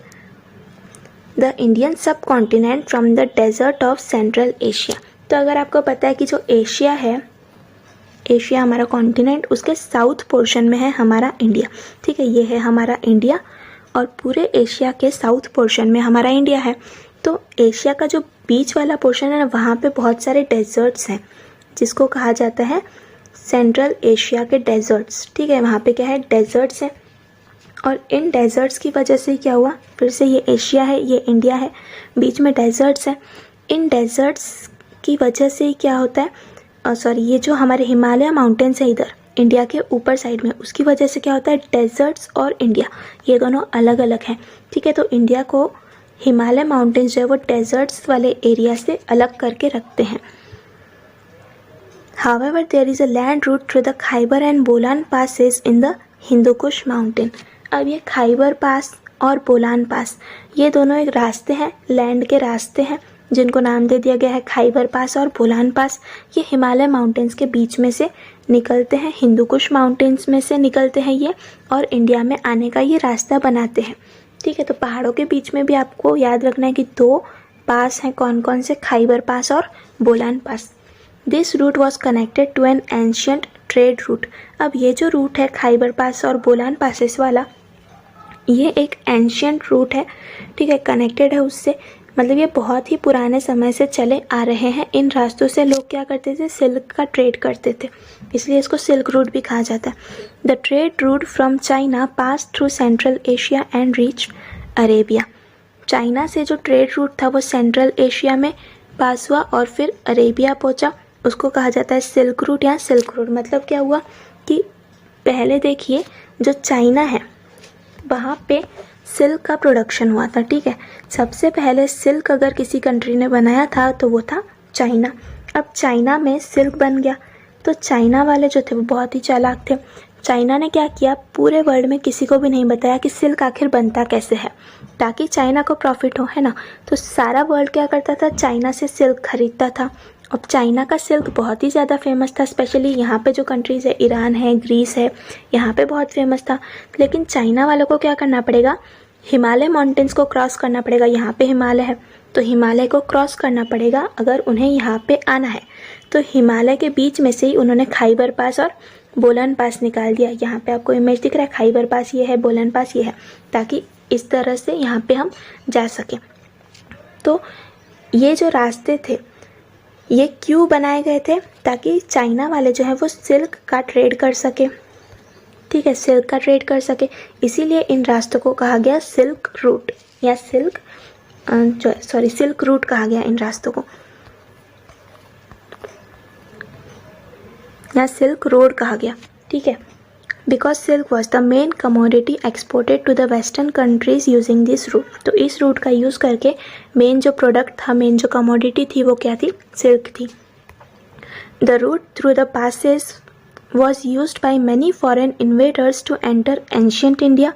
the Indian subcontinent from the desert of central Asia. तो अगर आपको पता है कि जो एशिया है, एशिया हमारा कॉन्टिनेंट, उसके साउथ पोर्शन में है हमारा इंडिया, ठीक है। ये है हमारा इंडिया और पूरे एशिया के साउथ पोर्शन में हमारा इंडिया है। तो एशिया का जो बीच वाला पोर्शन है ना, वहाँ पे बहुत सारे डेजर्ट्स हैं जिसको कहा जाता है सेंट्रल एशिया के डेजर्ट्स, ठीक है। वहाँ पे क्या है, डेजर्ट्स हैं और इन डेजर्ट्स की वजह से क्या हुआ, फिर से ये एशिया है, ये इंडिया है, बीच में डेजर्ट्स हैं। इन डेजर्ट्स की वजह से क्या होता है, ये जो हमारे हिमालय माउंटेन्स है इधर इंडिया के ऊपर साइड में, उसकी वजह से क्या होता है, डेजर्ट्स और इंडिया ये दोनों अलग अलग हैं, ठीक है। तो इंडिया को हिमालय माउंटेन्स जो है वो डेजर्ट्स वाले एरिया से अलग करके रखते हैं। However, there is a land route through the Khyber and Bolan passes in the Hindu Kush mountain. अब ये खाइबर पास और बोलान पास ये दोनों एक रास्ते हैं, लैंड के रास्ते हैं जिनको नाम दे दिया गया है खाइबर पास और बोलान पास। ये हिमालय माउंटेन्स के बीच में से निकलते हैं, हिंदू कुश माउंटेन्स में से निकलते हैं ये, और इंडिया में आने का ये रास्ता बनाते हैं, ठीक है। तो पहाड़ों के बीच में भी आपको याद रखना है कि दो पास हैं, कौन कौन से, खाइबर पास और Bolan pass. This route was connected to an ancient trade route. अब ये जो रूट है खाइबर पास और बोलान पासेस वाला, ये एक एंशियंट रूट है, ठीक है, कनेक्टेड है उससे, मतलब ये बहुत ही पुराने समय से चले आ रहे हैं। इन रास्तों से लोग क्या करते थे, सिल्क का ट्रेड करते थे, इसलिए इसको सिल्क रूट भी कहा जाता है। The trade route from China pass through central Asia and reach Arabia. China से जो ट्रेड रूट था वो सेंट्रल एशिया में पास हुआ और फिर अरेबिया पहुंचा, उसको कहा जाता है सिल्क रूट या सिल्क रोड। मतलब क्या हुआ कि पहले देखिए जो चाइना है वहाँ पे सिल्क का प्रोडक्शन हुआ था, ठीक है। सबसे पहले सिल्क अगर किसी कंट्री ने बनाया था तो वो था चाइना। अब चाइना में सिल्क बन गया तो चाइना वाले जो थे वो बहुत ही चालाक थे। चाइना ने क्या किया, पूरे वर्ल्ड में किसी को भी नहीं बताया कि सिल्क आखिर बनता कैसे है, ताकि चाइना को प्रॉफिट हो, है ना। तो सारा वर्ल्ड क्या करता था, चाइना से सिल्क खरीदता था। अब चाइना का सिल्क बहुत ही ज़्यादा फेमस था, स्पेशली यहाँ पे जो कंट्रीज़ है, ईरान है, ग्रीस है, यहाँ पे बहुत फेमस था। लेकिन चाइना वालों को क्या करना पड़ेगा, हिमालय माउंटेन्स को क्रॉस करना पड़ेगा। यहाँ पे हिमालय है तो हिमालय को क्रॉस करना पड़ेगा अगर उन्हें यहाँ पे आना है। तो हिमालय के बीच में से ही उन्होंने खाइबर पास और बोलान पास निकाल दिया। यहाँ पे आपको इमेज दिख रहा है, खाइबर पास ये है, बोलान पास ये है, ताकि इस तरह से यहाँ पे हम जा सकें। तो ये जो रास्ते थे ये क्यों बनाए गए थे, ताकि चाइना वाले जो है वो सिल्क का ट्रेड कर सके, ठीक है, सिल्क का ट्रेड कर सके। इसीलिए इन रास्तों को कहा गया सिल्क रूट या सिल्क रूट कहा गया इन रास्तों को, या सिल्क रोड कहा गया, ठीक है। Because silk was the main commodity exported to the western countries using this route. तो इस रूट का यूज़ करके मेन जो प्रोडक्ट था, मेन जो कमोडिटी थी वो क्या थी, सिल्क थी। The route through the passes was used by many foreign invaders to enter ancient India.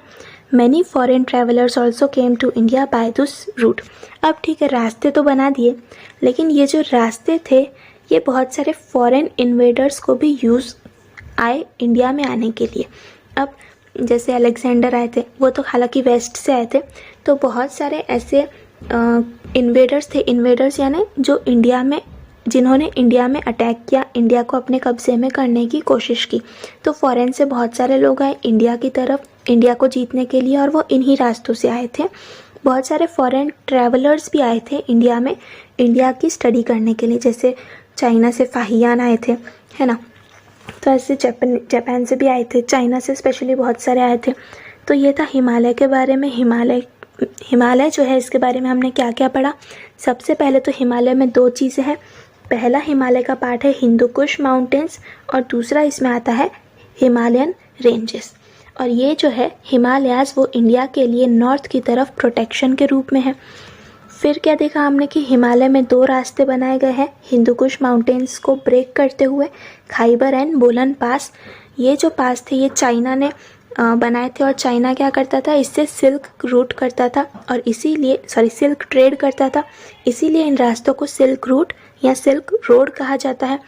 Many foreign travellers also came to India by this route. अब ठीक है, रास्ते तो बना दिए, लेकिन ये जो रास्ते थे ये बहुत सारे फॉरेन इन्वेडर्स को भी यूज़ आए इंडिया में आने के लिए। अब जैसे अलेक्जेंडर आए थे, वो तो हालांकि वेस्ट से आए थे, तो बहुत सारे ऐसे इन्वेडर्स थे। इन्वेडर्स यानी जो इंडिया में जिन्होंने इंडिया में अटैक किया, इंडिया को अपने कब्जे में करने की कोशिश की। तो फॉरेन से बहुत सारे लोग आए इंडिया की तरफ, इंडिया को जीतने के लिए, और वो इन्हीं रास्तों से आए थे। बहुत सारे फॉरेन ट्रैवलर्स भी आए थे इंडिया में, इंडिया की स्टडी करने के लिए, जैसे चाइना से फाहियान आए थे, है ना। तो ऐसे जापान से भी आए थे, चाइना से स्पेशली बहुत सारे आए थे। तो ये था हिमालय के बारे में। हिमालय जो है, इसके बारे में हमने क्या क्या पढ़ा। सबसे पहले तो हिमालय में दो चीज़ें हैं। पहला हिमालय का पार्ट है हिंदू कुश माउंटेन्स, और दूसरा इसमें आता है हिमालयन रेंजेस। और ये जो है हिमालयाज़, वो इंडिया के लिए नॉर्थ की तरफ प्रोटेक्शन के रूप में है। फिर क्या देखा हमने कि हिमालय में दो रास्ते बनाए गए हैं हिंदू कुश माउंटेन्स को ब्रेक करते हुए, खाइबर एंड बोलन पास। ये जो पास थे ये चाइना ने बनाए थे, और चाइना क्या करता था, इससे सिल्क रूट करता था, और इसीलिए सिल्क ट्रेड करता था, इसीलिए इन रास्तों को सिल्क रूट या सिल्क रोड कहा जाता है।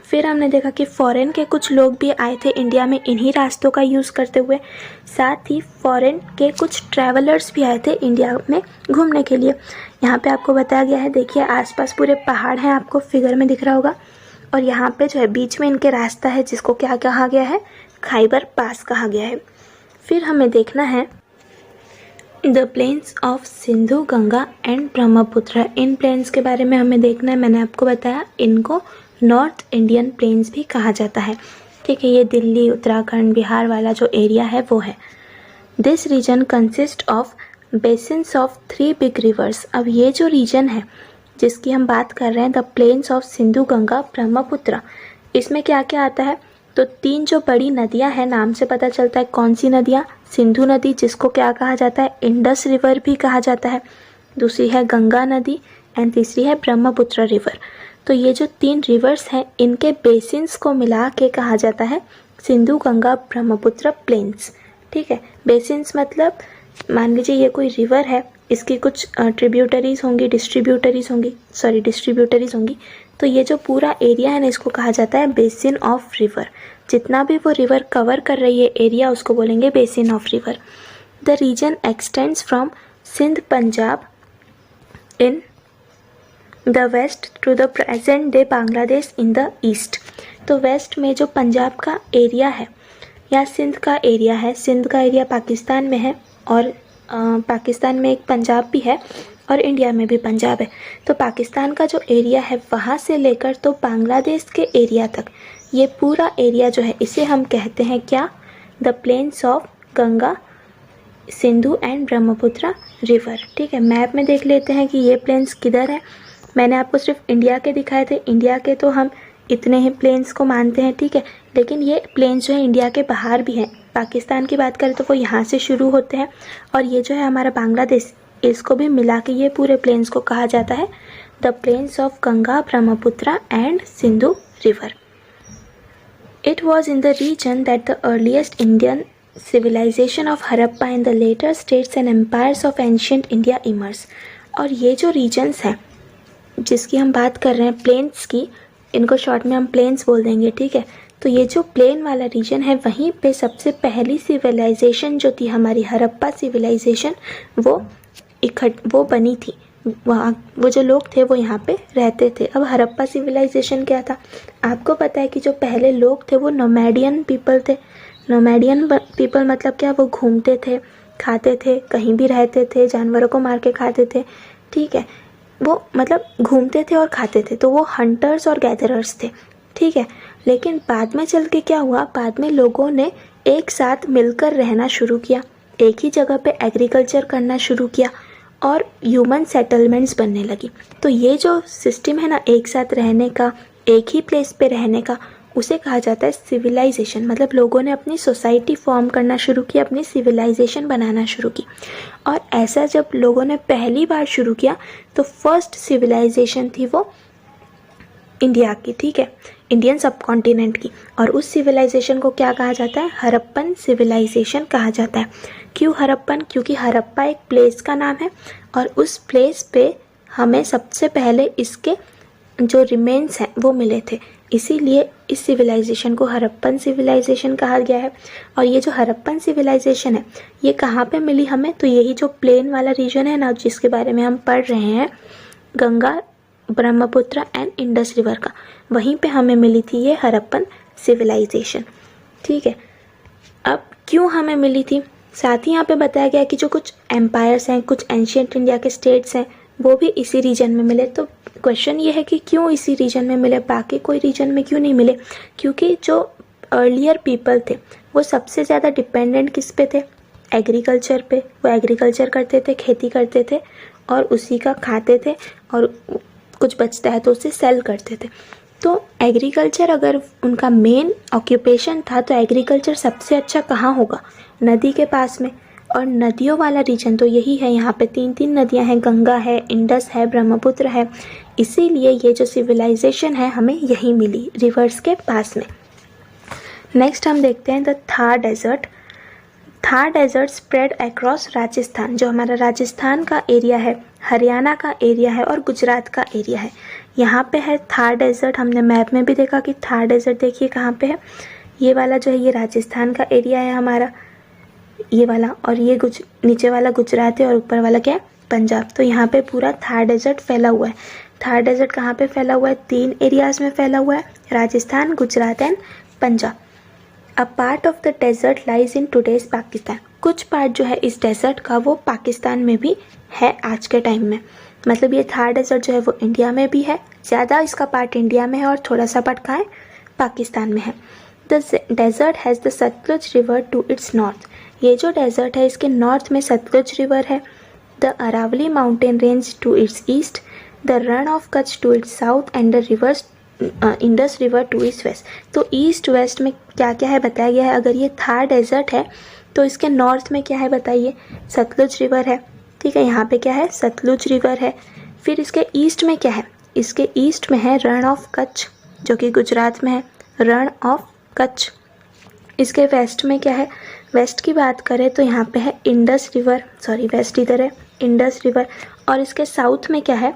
फिर हमने देखा कि फॉरेन के कुछ लोग भी आए थे इंडिया में इन्हीं रास्तों का यूज़ करते हुए। साथ ही फॉरेन के कुछ ट्रैवलर्स भी आए थे इंडिया में घूमने के लिए। यहाँ पे आपको बताया गया है, देखिए आसपास पूरे पहाड़ हैं, आपको फिगर में दिख रहा होगा, और यहाँ पे जो है बीच में इनके रास्ता है जिसको क्या कहा गया है, खाइबर पास कहा गया है। फिर हमें देखना है the plains of Sindhu, Ganga and Brahmaputra. इन प्लेन्स के बारे में हमें देखना है। मैंने आपको बताया इनको नॉर्थ इंडियन प्लेन्स भी कहा जाता है। ठीक है, ये दिल्ली, उत्तराखंड, बिहार वाला जो एरिया है वो है। This region consist of basins of 3 big rivers. अब ये जो रीजन है जिसकी हम बात कर रहे हैं, the plains of Sindhu, Ganga, Brahmaputra, इसमें क्या क्या आता है, तो 3 जो बड़ी नदियां हैं, नाम से पता चलता है कौन सी नदियां, सिंधु नदी जिसको क्या कहा जाता है, इंडस रिवर भी कहा जाता है, दूसरी है गंगा नदी, एंड तीसरी है ब्रह्मपुत्र रिवर। तो ये जो 3 रिवर्स हैं इनके बेसिन्स को मिला के कहा जाता है सिंधु, गंगा, ब्रह्मपुत्र प्लेन्स। ठीक है, बेसिन्स मतलब मान लीजिए ये कोई रिवर है, इसकी कुछ ट्रिब्यूटरीज होंगी, डिस्ट्रीब्यूटरीज होंगी, तो ये जो पूरा एरिया है ना, इसको कहा जाता है बेसिन ऑफ रिवर। जितना भी वो रिवर कवर कर रही है एरिया, उसको बोलेंगे basin of river. The region extends from Sindh, Punjab in the west to the present day Bangladesh in the east. तो वेस्ट में जो पंजाब का एरिया है या सिंध का एरिया है, सिंध का एरिया पाकिस्तान में है, और पाकिस्तान में एक पंजाब भी है, और इंडिया में भी पंजाब है। तो पाकिस्तान का जो एरिया है वहाँ से लेकर तो बांग्लादेश के एरिया तक, ये पूरा एरिया जो है इसे हम कहते हैं क्या, the plains of Ganga, Sindhu and Brahmaputra river. ठीक है, मैप में देख लेते हैं कि ये प्लेन्स किधर है। मैंने आपको सिर्फ इंडिया के दिखाए थे, इंडिया के तो हम इतने ही प्लेन्स को मानते हैं, ठीक है, लेकिन ये प्लेन्स जो है इंडिया के बाहर भी हैं। पाकिस्तान की बात करें तो वो यहाँ से शुरू होते हैं, और ये जो है हमारा बांग्लादेश, इसको भी मिला के ये पूरे प्लेन्स को कहा जाता है the plains of Ganga, Brahmaputra and Sindhu river. It was in the region that the earliest Indian civilization of Harappa and the later states and empires of ancient India emerged। और ये जो रीजन्स हैं जिसकी हम बात कर रहे हैं प्लेन्स की, इनको शॉर्ट में हम प्लेन्स बोल देंगे, ठीक है। तो ये जो प्लेन वाला रीजन है वहीं पे सबसे पहली सिविलाइजेशन जो थी हमारी हड़प्पा सिविलाइजेशन, वो बनी थी। वहाँ वो जो लोग थे वो यहाँ पे रहते थे। अब हड़प्पा सिविलाइजेशन क्या था, आपको पता है कि जो पहले लोग थे वो नोमैडियन पीपल थे। नोमैडियन पीपल मतलब क्या, वो घूमते थे, खाते थे, कहीं भी रहते थे, जानवरों को मार के खाते थे, ठीक है, वो मतलब घूमते थे और खाते थे, तो वो हंटर्स और गैदरर्स थे, ठीक है। लेकिन बाद में चल के क्या हुआ, बाद में लोगों ने एक साथ मिलकर रहना शुरू किया, एक ही जगह पे एग्रीकल्चर करना शुरू किया और ह्यूमन सेटलमेंट्स बनने लगी। तो ये जो सिस्टम है ना, एक साथ रहने का, एक ही प्लेस पे रहने का, उसे कहा जाता है सिविलाइजेशन। मतलब लोगों ने अपनी सोसाइटी फॉर्म करना शुरू की, अपनी सिविलाइजेशन बनाना शुरू की। और ऐसा जब लोगों ने पहली बार शुरू किया तो फर्स्ट सिविलाइजेशन थी वो इंडिया की, ठीक है, इंडियन सब कॉन्टिनेंट की। और उस सिविलाइजेशन को क्या कहा जाता है, हड़प्पन सिविलाइजेशन कहा जाता है। क्यों हड़प्पन, क्योंकि हड़प्पा एक प्लेस का नाम है और उस प्लेस पे हमें सबसे पहले इसके जो रिमेन्स हैं वो मिले थे, इसीलिए इस सिविलाइजेशन को हड़प्पन सिविलाइजेशन कहा गया है। और ये जो हड़प्पन सिविलाइजेशन है ये कहाँ पे मिली हमें, तो यही जो प्लेन वाला रीजन है ना जिसके बारे में हम पढ़ रहे हैं, Ganga Brahmaputra and Indus river का, वहीं पे हमें मिली थी ये हड़प्पन सिविलाइजेशन। ठीक है, अब क्यों हमें मिली थी, साथ ही यहाँ पे बताया गया कि जो कुछ एम्पायर्स हैं, कुछ एंशियंट इंडिया के स्टेट्स हैं, वो भी इसी रीजन में मिले। तो क्वेश्चन ये है कि क्यों इसी रीजन में मिले, बाकी कोई रीजन में क्यों नहीं मिले? क्योंकि जो अर्लियर पीपल थे वो सबसे ज़्यादा डिपेंडेंट किस पे थे? एग्रीकल्चर पे। वो एग्रीकल्चर करते थे, खेती करते थे और उसी का खाते थे, और कुछ बचता है तो उसे सेल करते थे। तो एग्रीकल्चर अगर उनका मेन ऑक्यूपेशन था तो एग्रीकल्चर सबसे अच्छा कहाँ होगा? नदी के पास में। और नदियों वाला रीजन तो यही है, यहाँ पे 3 नदियाँ हैं, गंगा है, इंडस है, ब्रह्मपुत्र है। इसीलिए ये जो सिविलाइजेशन है हमें यही मिली, रिवर्स के पास में। नेक्स्ट हम देखते हैं the Thar desert. Thar desert spread across Rajasthan. जो हमारा राजस्थान का एरिया है, हरियाणा का एरिया है और गुजरात का एरिया है, यहाँ पे है थार डेजर्ट। हमने मैप में भी देखा कि थार डेजर्ट देखिए कहाँ पे है। ये वाला जो है ये राजस्थान का एरिया है हमारा, ये वाला, और ये नीचे वाला गुजरात है और ऊपर वाला क्या है? पंजाब। तो यहाँ पे पूरा थार डेजर्ट फैला हुआ है। थार डेजर्ट कहाँ पे फैला हुआ है? 3 एरियाज में फैला हुआ है, Rajasthan, Gujarat and Punjab. A part of the desert lies in today's Pakistan. कुछ पार्ट जो है इस डेजर्ट का वो पाकिस्तान में भी है आज के टाइम में। मतलब ये थार डेजर्ट जो है वो इंडिया में भी है, ज़्यादा इसका पार्ट इंडिया में है और थोड़ा सा पार्ट कहाँ है? पाकिस्तान में है। The desert has the Sutlej river to its north. ये जो डेजर्ट है इसके नॉर्थ में सतलुज रिवर है, the Aravali mountain range to its east, the Rann of Kutch to its south and the rivers Indus river to its west. तो ईस्ट वेस्ट में क्या क्या है बताया गया है। अगर ये थार डेजर्ट है तो इसके नॉर्थ में क्या है बताइए? सतलुज रिवर है। ठीक है, यहाँ पे क्या है? सतलुज रिवर है। फिर इसके ईस्ट में क्या है? इसके ईस्ट में है रण ऑफ कच्छ, जो कि गुजरात में है, रण ऑफ कच्छ। इसके वेस्ट में क्या है? वेस्ट की बात करें तो यहाँ पे है इंडस रिवर, सॉरी वेस्ट इधर है, इंडस रिवर। और इसके साउथ में क्या है?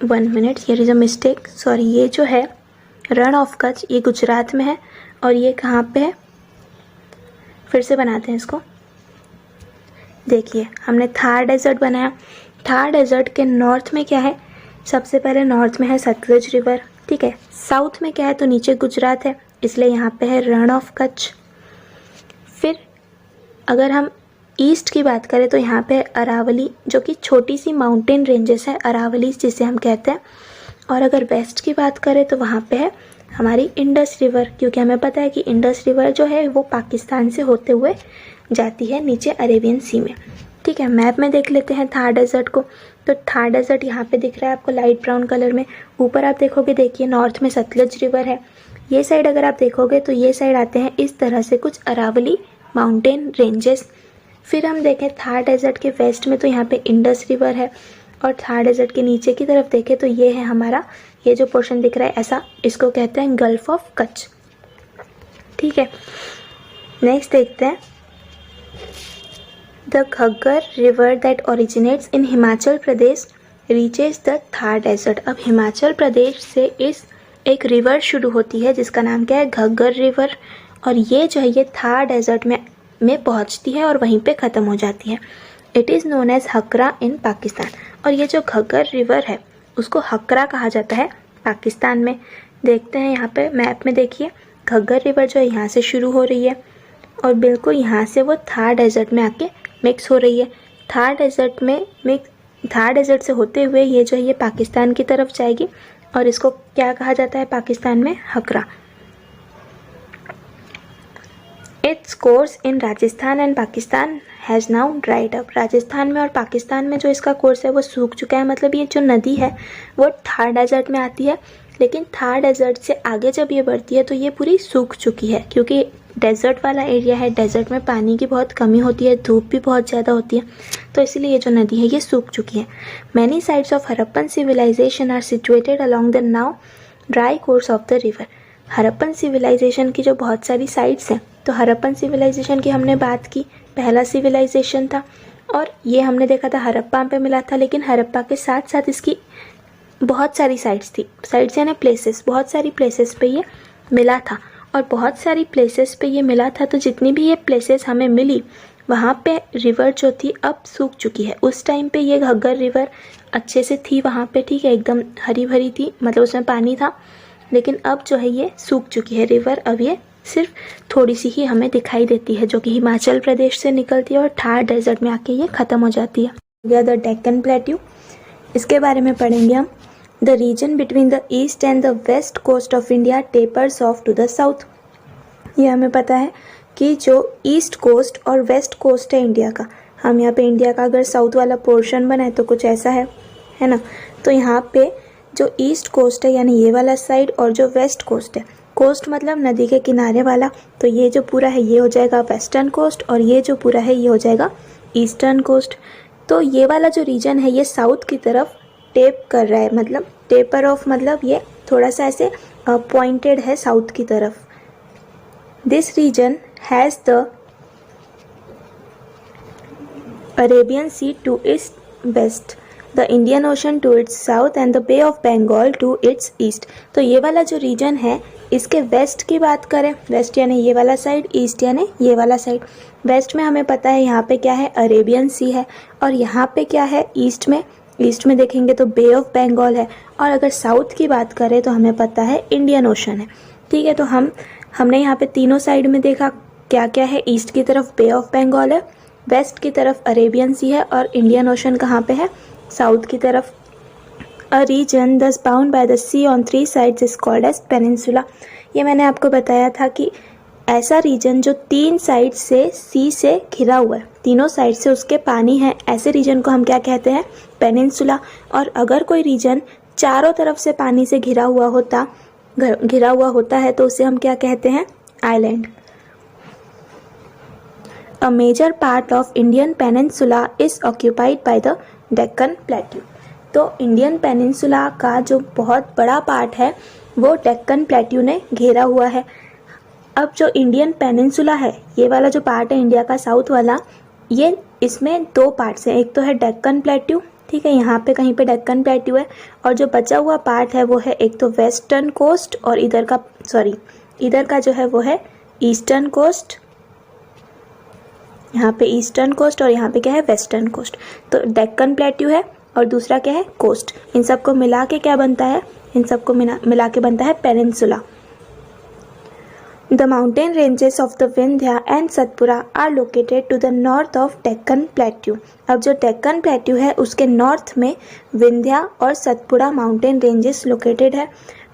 1 minute, here is a mistake, sorry, ये जो है रण ऑफ कच्छ ये गुजरात में है और ये कहाँ पे है? फिर से बनाते हैं इसको। देखिए हमने थार डेजर्ट बनाया, थार डेजर्ट के नॉर्थ में क्या है? सबसे पहले नॉर्थ में है सतलुज रिवर। ठीक है, साउथ में क्या है? तो नीचे गुजरात है, इसलिए यहाँ पे है रण ऑफ कच्छ। फिर अगर हम ईस्ट की बात करें तो यहाँ पे अरावली, जो कि छोटी सी माउंटेन रेंजेस है, अरावली जिसे हम कहते हैं। और अगर वेस्ट की बात करें तो वहाँ पे है हमारी इंडस रिवर, क्योंकि हमें पता है कि इंडस रिवर जो है वो पाकिस्तान से होते हुए जाती है नीचे अरेबियन सी में। ठीक है, मैप में देख लेते हैं थार डेजर्ट को। तो थार डेजर्ट यहाँ पे दिख रहा है आपको लाइट ब्राउन कलर में। ऊपर आप देखोगे, देखिए नॉर्थ में सतलुज रिवर है। ये साइड अगर आप देखोगे तो ये साइड आते हैं इस तरह से कुछ अरावली माउंटेन रेंजेस। फिर हम देखें थार डेजर्ट के वेस्ट में तो यहाँ पे इंडस रिवर है, और थार डेजर्ट के नीचे की तरफ देखें तो ये है हमारा, ये जो पोर्शन दिख रहा है ऐसा, इसको कहते हैं गल्फ ऑफ कच्छ। ठीक है, नेक्स्ट देखते हैं the Ghaggar river that originates in Himachal Pradesh reaches the Thar desert. अब हिमाचल प्रदेश से इस एक रिवर शुरू होती है जिसका नाम क्या है? घग्गर रिवर। और ये जो है ये थार डेजर्ट में पहुंचती है और वहीं पे ख़त्म हो जाती है। इट इज़ नोन एज हकरा इन पाकिस्तान। और ये जो घग्गर रिवर है उसको हकरा कहा जाता है पाकिस्तान में। देखते हैं यहाँ पे मैप में, देखिए घग्गर रिवर जो है यहाँ से शुरू हो रही है और बिल्कुल यहाँ से वो थार डेजर्ट में आके मिक्स हो रही है। थार डेजर्ट से होते हुए ये जो है ये पाकिस्तान की तरफ जाएगी और इसको क्या कहा जाता है पाकिस्तान में? Hakra. Its course in Rajasthan and Pakistan has now dried up. Rajasthan में और पाकिस्तान में जो इसका कोर्स है वो सूख चुका है। मतलब ये जो नदी है वो थार डेजर्ट में आती है, लेकिन थार डेजर्ट से आगे जब ये बढ़ती है तो ये पूरी सूख चुकी है, क्योंकि डेजर्ट वाला एरिया है, डेजर्ट में पानी की बहुत कमी होती है, धूप भी बहुत ज़्यादा होती है, तो इसीलिए ये जो नदी है ये सूख चुकी है। Many sites of Harappan civilization are situated along the now dry course of the river. Harappan civilization की जो बहुत सारी साइट्स हैं, तो हड़प्पन सिविलाइजेशन की हमने बात की, पहला सिविलाइजेशन था और ये हमने देखा था हड़प्पा पे मिला था, लेकिन हड़प्पा के साथ साथ इसकी बहुत सारी साइट्स थी। साइट्स यानी प्लेसेस, बहुत सारी प्लेसेस पे ये मिला था और बहुत सारी प्लेसेस पे ये मिला था। तो जितनी भी ये प्लेसेस हमें मिली वहाँ पे रिवर जो थी अब सूख चुकी है। उस टाइम पे ये घग्गर रिवर अच्छे से थी वहाँ पे, ठीक है, एकदम हरी भरी थी, मतलब उसमें पानी था। लेकिन अब जो है ये सूख चुकी है रिवर, अब ये सिर्फ थोड़ी सी ही हमें दिखाई देती है, जो कि हिमाचल प्रदेश से निकलती है और थार डेजर्ट में आके ये ख़त्म हो जाती है। द डेक्कन प्लेट्यू, इसके बारे में पढ़ेंगे हम। The region between the east and the west coast of India tapers off to the south. ये हमें पता है कि जो ईस्ट कोस्ट और वेस्ट कोस्ट है इंडिया का, हम यहाँ पे इंडिया का अगर साउथ वाला पोर्शन बनाए तो कुछ ऐसा है ना। तो यहाँ पे जो ईस्ट कोस्ट है यानी ये वाला साइड, और जो वेस्ट कोस्ट है, कोस्ट मतलब नदी के किनारे वाला, तो ये जो पूरा है ये हो जाएगा वेस्टर्न कोस्ट, और ये जो पूरा है ये हो जाएगा ईस्टर्न कोस्ट। तो ये वाला जो रीजन है ये साउथ की तरफ टेप कर रहा है, मतलब टेपर ऑफ, मतलब ये थोड़ा सा ऐसे पॉइंटेड है साउथ की तरफ। This region has the Arabian Sea to its west, the Indian Ocean to its south and the Bay of Bengal to its east. तो ये वाला जो रीजन है इसके वेस्ट की बात करें, वेस्ट यानी ये वाला साइड, ईस्ट यानी ये वाला साइड। वेस्ट में हमें पता है यहाँ पे क्या है, अरेबियन सी है, और यहाँ पे क्या है ईस्ट में देखेंगे तो बे ऑफ बंगाल है, और अगर साउथ की बात करें तो हमें पता है इंडियन ओशन है। ठीक है, तो हमने यहाँ पे तीनों साइड में देखा क्या क्या है। ईस्ट की तरफ बे ऑफ बंगाल है, वेस्ट की तरफ अरेबियन सी है, और इंडियन ओशन कहाँ पे है, साउथ की तरफ। A region thus bound by the sea on 3 sides is called as peninsula. ये मैंने आपको बताया था कि ऐसा रीजन जो 3 साइड से सी से घिरा हुआ है, तीनों साइड से उसके पानी है, ऐसे रीजन को हम क्या कहते हैं, पेनिनसुला। और अगर कोई रीजन चारों तरफ से पानी से घिरा हुआ होता है तो उसे हम क्या कहते हैं, island. A major part of Indian peninsula is occupied by the Deccan Plateau। तो इंडियन पेनिनसुला का जो बहुत बड़ा पार्ट है वो डेक्कन प्लेट्यू ने घेरा हुआ है। अब जो इंडियन पेनिनसुला है, ये वाला जो पार्ट है इंडिया का साउथ वाला, ये इसमें 2 पार्ट्स हैं, एक तो है डेक्कन प्लेट्यू, ठीक है, यहाँ पे कहीं पे डेक्कन प्लेट्यू है, और जो बचा हुआ पार्ट है वो है एक तो वेस्टर्न कोस्ट, और इधर का जो है वो है ईस्टर्न कोस्ट। यहाँ पे ईस्टर्न कोस्ट और यहाँ पे क्या है, वेस्टर्न कोस्ट। तो डेक्कन प्लेट्यू है और दूसरा क्या है, कोस्ट। इन सबको मिला के क्या बनता है, इन सबको मिला के बनता है peninsula. The mountain ranges of the Vindhya and Satpura are located to the north of Deccan plateau. अब जो डेक्कन प्लेट्यू है उसके नॉर्थ में विंध्या और सतपुरा माउंटेन रेंजेस लोकेटेड है।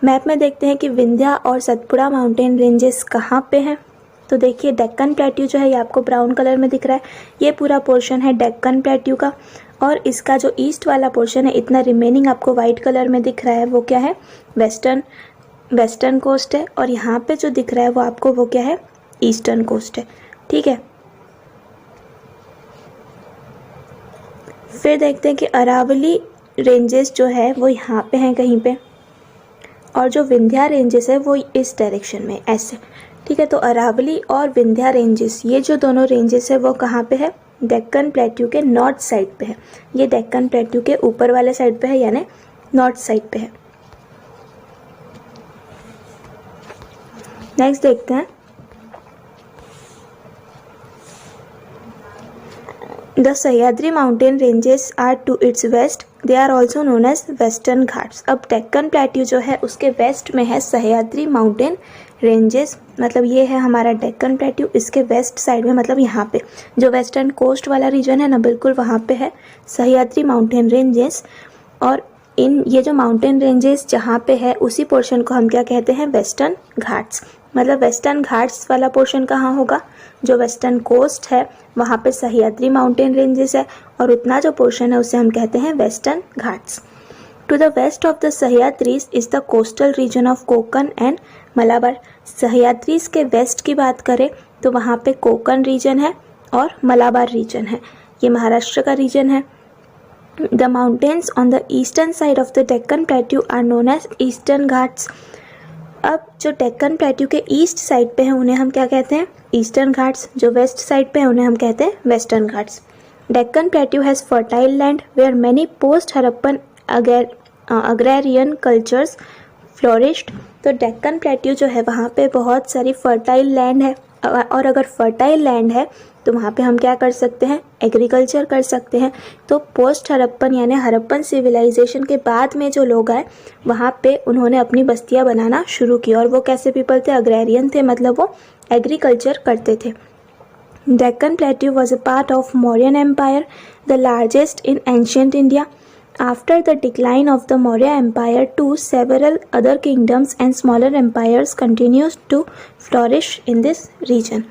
मैप में देखते हैं कि विंध्या और सतपुरा माउंटेन रेंजेस कहाँ पे हैं। तो देखिए डेक्कन प्लेट्यू जो है ये आपको ब्राउन कलर में दिख रहा है, ये पूरा पोर्शन है डेक्कन प्लेट्यू का, और इसका जो ईस्ट वाला पोर्शन है, इतना रिमेनिंग आपको वाइट कलर में दिख रहा है, वो क्या है, वेस्टर्न कोस्ट है, और यहाँ पे जो दिख रहा है वो आपको वो क्या है, ईस्टर्न कोस्ट है। ठीक है, फिर देखते हैं कि अरावली रेंजेस जो है वो यहाँ पे हैं कहीं पे, और जो विंध्या रेंजेस है वो इस डायरेक्शन में ऐसे। ठीक है, तो अरावली और विंध्या रेंजेस, ये जो दोनों रेंजेस है वो कहाँ पे है, डेक्कन प्लेट्यू के नॉर्थ साइड पे है। ये डेक्कन प्लेट्यू के ऊपर वाले साइड पे है, यानी नॉर्थ साइड पे है। नेक्स्ट देखते हैं, the Sahyadri mountain ranges are to its west, they are also known as Western Ghats. अब डेक्कन प्लेट्यू जो है उसके वेस्ट में है सह्याद्री माउंटेन रेंजेस, मतलब ये है हमारा डेक्कन प्लेट्यू। इसके वेस्ट साइड में, मतलब यहाँ पे जो वेस्टर्न कोस्ट वाला रीजन है ना, बिल्कुल वहाँ पे है सह्याद्री माउंटेन रेंजेस। और ये जो माउंटेन रेंजेस जहाँ पे है उसी पोर्शन को हम क्या कहते हैं, वेस्टर्न घाट्स। मतलब वेस्टर्न घाट्स वाला पोर्शन कहाँ होगा, जो वेस्टर्न कोस्ट है वहाँ पे सह्याद्री माउंटेन रेंजेस है, और उतना जो पोर्शन है उसे हम कहते हैं Western Ghats. To the west of the Sahyadris is the coastal region of Konkan and Malabar. Sahyadris के वेस्ट की बात करें तो वहाँ पे कोकन रीजन है और मलाबार रीजन है, ये महाराष्ट्र का रीजन है। The mountains on the eastern side of the Deccan plateau are known as Eastern Ghats. अब जो डेक्कन प्लेट्यू के ईस्ट साइड पे हैं उन्हें हम क्या कहते हैं, ईस्टर्न घाट्स। जो वेस्ट साइड पे हैं उन्हें हम कहते हैं Western Ghats. Deccan plateau has fertile land where many post Harappan agrarian cultures flourished. तो डेक्कन प्लेट्यू जो है वहाँ पे बहुत सारी फर्टाइल लैंड है, और अगर फर्टाइल लैंड है तो वहाँ पे हम क्या कर सकते हैं, एग्रीकल्चर कर सकते हैं। तो पोस्ट हड़प्पन यानी हड़प्पन सिविलाइजेशन के बाद में जो लोग आए वहाँ पे उन्होंने अपनी बस्तियाँ बनाना शुरू की। और वो कैसे पीपल थे, अग्रेरियन थे, मतलब वो एग्रीकल्चर करते थे। Deccan Plateau was a part of Mauryan Empire, the largest in ancient India. After the decline of the Maurya Empire too, several other kingdoms and smaller empires continued to flourish in this region.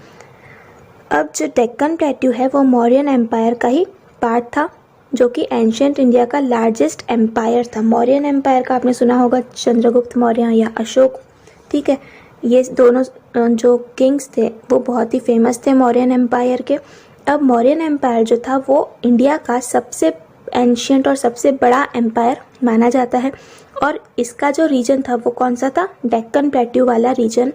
अब जो Deccan plateau है वो Mauryan empire का ही part था, जो कि ancient India का largest empire था। मौर्यन एम्पायर का आपने सुना होगा, चंद्रगुप्त मौर्य या अशोक, ठीक है। ये दोनों जो किंग्स थे वो बहुत ही फेमस थे मौर्यन एम्पायर के। अब मौर्यन एम्पायर जो था वो इंडिया का सबसे एंशियंट और सबसे बड़ा एम्पायर माना जाता है। और इसका जो रीजन था वो कौन सा था, डेक्कन प्लेट्यू वाला रीजन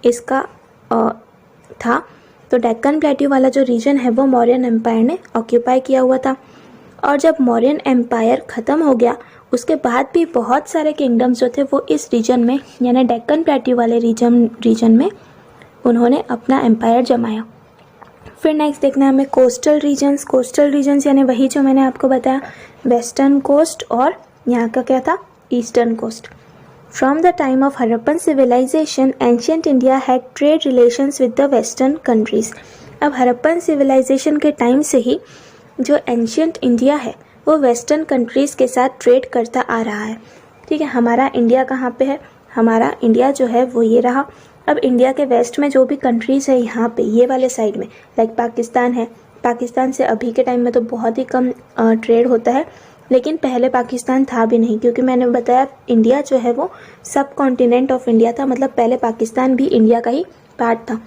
इसका था। तो डेक्कन प्लेट्यू वाला जो रीजन है वो मौर्यन एम्पायर ने ऑक्यूपाई किया हुआ था। और जब मौर्यन एम्पायर ख़त्म हो गया उसके बाद भी बहुत सारे किंगडम्स जो थे वो इस रीजन में यानी डेक्कन प्लेट्यू वाले रीजन में उन्होंने अपना एम्पायर जमाया। फिर नेक्स्ट देखना है हमें कोस्टल रीजन्स यानी वही जो मैंने आपको बताया, वेस्टर्न कोस्ट और यहाँ का क्या था, eastern coast. From the time of Harappan civilisation ancient India had trade relations with the western countries. अब हड़प्पन सिविलाइजेशन के टाइम से ही जो एंशियंट इंडिया है वो वेस्टर्न कंट्रीज़ के साथ ट्रेड करता आ रहा है, ठीक है। हमारा इंडिया कहाँ पे है, हमारा इंडिया जो है वो ये रहा। अब इंडिया के वेस्ट में जो भी कंट्रीज़ है यहाँ पे ये वाले साइड में, लाइक पाकिस्तान है, पाकिस्तान से अभी के टाइम में तो बहुत ही कम ट्रेड होता है, लेकिन पहले पाकिस्तान था भी नहीं, क्योंकि मैंने बताया इंडिया जो है वो सब कॉन्टिनेंट ऑफ इंडिया था, मतलब पहले पाकिस्तान भी इंडिया का ही पार्ट था।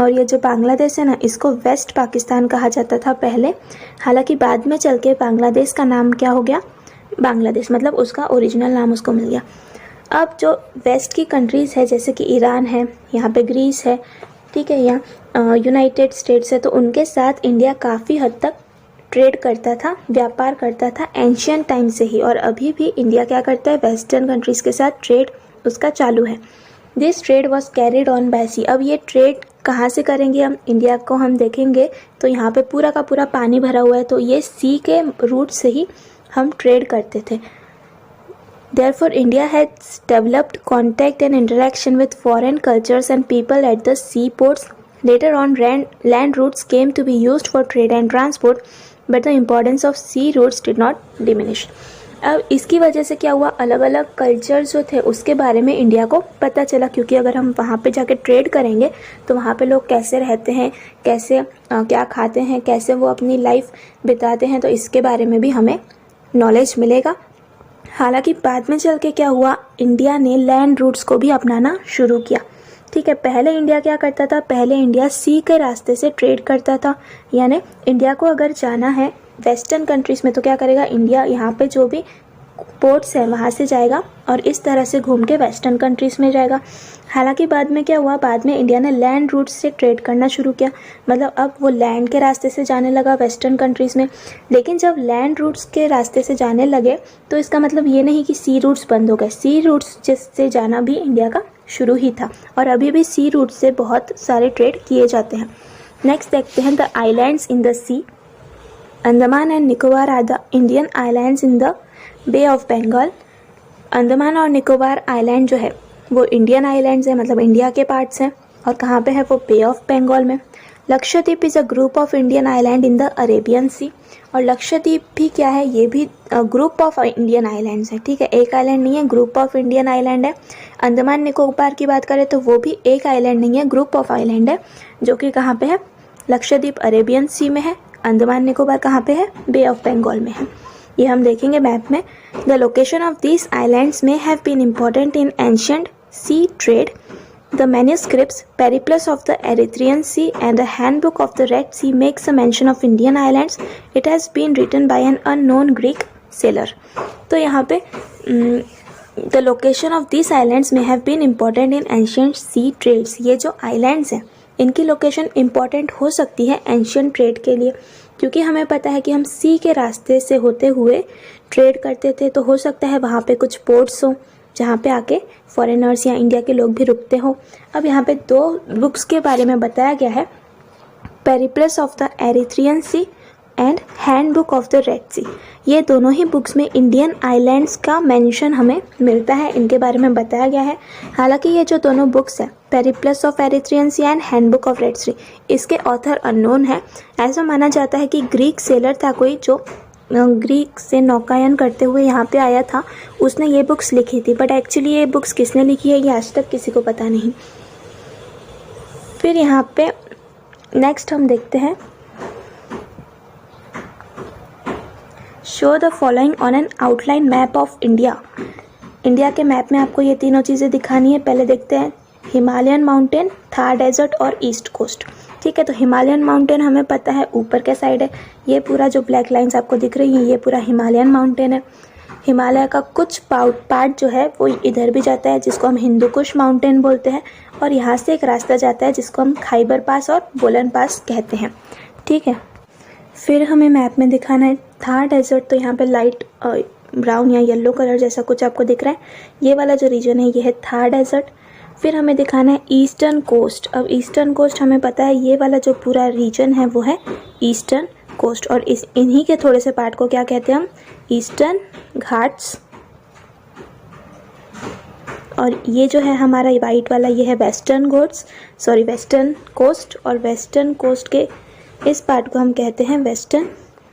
और ये जो बांग्लादेश है ना, इसको वेस्ट पाकिस्तान कहा जाता था पहले, हालांकि बाद में चल के बांग्लादेश का नाम क्या हो गया, बांग्लादेश, मतलब उसका ओरिजिनल नाम उसको मिल गया। अब जो वेस्ट की कंट्रीज़ है जैसे कि ईरान है, यहाँ पे ग्रीस है, ठीक है, यहाँ यूनाइटेड स्टेट्स है, तो उनके साथ इंडिया काफ़ी हद तक ट्रेड करता था, व्यापार करता था एंशियंट टाइम से ही। और अभी भी इंडिया क्या करता है, वेस्टर्न कंट्रीज़ के साथ ट्रेड उसका चालू है। This trade was carried on by sea. अब ये ट्रेड कहाँ से करेंगे हम, इंडिया को हम देखेंगे तो यहाँ पे पूरा का पूरा पानी भरा हुआ है, तो ये सी के रूट से ही हम ट्रेड करते थे। Therefore, India has developed contact and interaction with foreign cultures and people at the seaports. Later on, land routes came to be used for trade and transport, but the importance of sea routes did not diminish. अब इसकी वजह से क्या हुआ, अलग अलग culture जो थे उसके बारे में इंडिया को पता चला, क्योंकि अगर हम वहाँ पे जाके ट्रेड करेंगे तो वहाँ पे लोग कैसे रहते हैं, कैसे क्या खाते हैं, कैसे वो अपनी लाइफ बिताते हैं, तो इसके बारे में भी हमें नॉलेज मिलेगा। हालांकि बाद में चल के क्या हुआ, इंडिया ने लैंड रूट्स को भी अपनाना शुरू किया, ठीक है। पहले इंडिया क्या करता था, पहले इंडिया सी के रास्ते से ट्रेड करता था, यानी इंडिया को अगर जाना है वेस्टर्न कंट्रीज़ में तो क्या करेगा, इंडिया यहाँ पे जो भी पोर्ट्स है वहाँ से जाएगा और इस तरह से घूम के वेस्टर्न कंट्रीज़ में जाएगा। हालांकि बाद में क्या हुआ, बाद में इंडिया ने लैंड रूट से ट्रेड करना शुरू किया, मतलब अब वो लैंड के रास्ते से जाने लगा वेस्टर्न कंट्रीज़ में। लेकिन जब लैंड रूट्स के रास्ते से जाने लगे तो इसका मतलब ये नहीं कि सी रूट्स बंद हो गए, सी रूट्स जिससे जाना भी इंडिया का शुरू ही था और अभी भी सी रूट से बहुत सारे ट्रेड किए जाते हैं। नेक्स्ट देखते हैं the islands in the sea. Andaman and Nicobar are the Indian islands in the Bay of Bengal. Andaman और निकोबार आइलैंड जो है वो इंडियन आइलैंड्स है, मतलब इंडिया के पार्ट्स हैं, और कहाँ पे है वो, बे ऑफ बंगाल में। Lakshadweep is a group of Indian island in the Arabian sea. और लक्षद्वीप भी क्या है, ये भी ग्रुप ऑफ इंडियन आइलैंड्स है, ठीक है, एक आइलैंड नहीं है, ग्रुप ऑफ इंडियन आइलैंड है। अंडमान निकोबार की बात करें तो वो भी एक आइलैंड नहीं है, ग्रुप ऑफ आइलैंड है, जो कि कहाँ पे है, लक्षद्वीप अरेबियन सी में है, अंडमान निकोबार कहाँ पे है, बे ऑफ बंगाल में है। ये हम देखेंगे मैप में। The location of these islands may have been important in ancient sea trade. The manuscripts Periplus of the Erythraean Sea and the Handbook of the Red Sea makes a mention of Indian islands. It has been written by an unknown Greek sailor. तो यहाँ पे the location of these islands may have been important in ancient sea trades. ये जो islands हैं इनकी location important हो सकती है एंशियंट ट्रेड के लिए, क्योंकि हमें पता है कि हम सी के रास्ते से होते हुए ट्रेड करते थे, तो हो सकता है वहाँ पे कुछ पोर्ट्स हों जहाँ पे आके फॉरेनर्स या इंडिया के लोग भी रुकते हो। अब यहाँ पे दो बुक्स के बारे में बताया गया है, Periplus of the Erythraean sea and handbook of the red sea. ये दोनों ही बुक्स में इंडियन आइलैंड्स का मेंशन हमें मिलता है, इनके बारे में बताया गया है। हालांकि ये जो दोनों बुक्स हैं, Periplus of Erythraean sea and handbook of red sea, इसके ऑथर अननोन है। ऐसा माना जाता है कि ग्रीक सेलर था कोई, जो ग्रीक से नौकायन करते हुए यहाँ पे आया था, उसने ये बुक्स लिखी थी। बट एक्चुअली ये बुक्स किसने लिखी है ये आज तक किसी को पता नहीं। फिर यहाँ पे नेक्स्ट हम देखते हैं, show the following on an outline map of India. India के मैप में आपको ये तीनों चीज़ें दिखानी है। पहले देखते हैं हिमालयन माउंटेन, थार डेजर्ट और ईस्ट कोस्ट। ठीक है, तो हिमालयन माउंटेन हमें पता है ऊपर के साइड है। ये पूरा जो ब्लैक लाइंस आपको दिख रही है ये पूरा हिमालयन माउंटेन है। हिमालय का कुछ पार्ट जो है वो इधर भी जाता है, जिसको हम हिंदू कुश माउंटेन बोलते हैं, और यहाँ से एक रास्ता जाता है जिसको हम खाइबर पास और बोलन पास कहते हैं। ठीक है, फिर हमें मैप में दिखाना है थार डेजर्ट। तो यहाँ पे लाइट ब्राउन या येलो कलर जैसा कुछ आपको दिख रहा है, ये वाला जो रीजन है ये है थार डेजर्ट। फिर हमें दिखाना है ईस्टर्न कोस्ट। अब ईस्टर्न कोस्ट हमें पता है ये वाला जो पूरा रीजन है वो है ईस्टर्न कोस्ट, और इन्हीं के थोड़े से पार्ट को क्या कहते हैं हम, ईस्टर्न घाट्स। और ये जो है हमारा वाइट वाला ये है वेस्टर्न कोस्ट, और वेस्टर्न कोस्ट के इस पार्ट को हम कहते हैं वेस्टर्न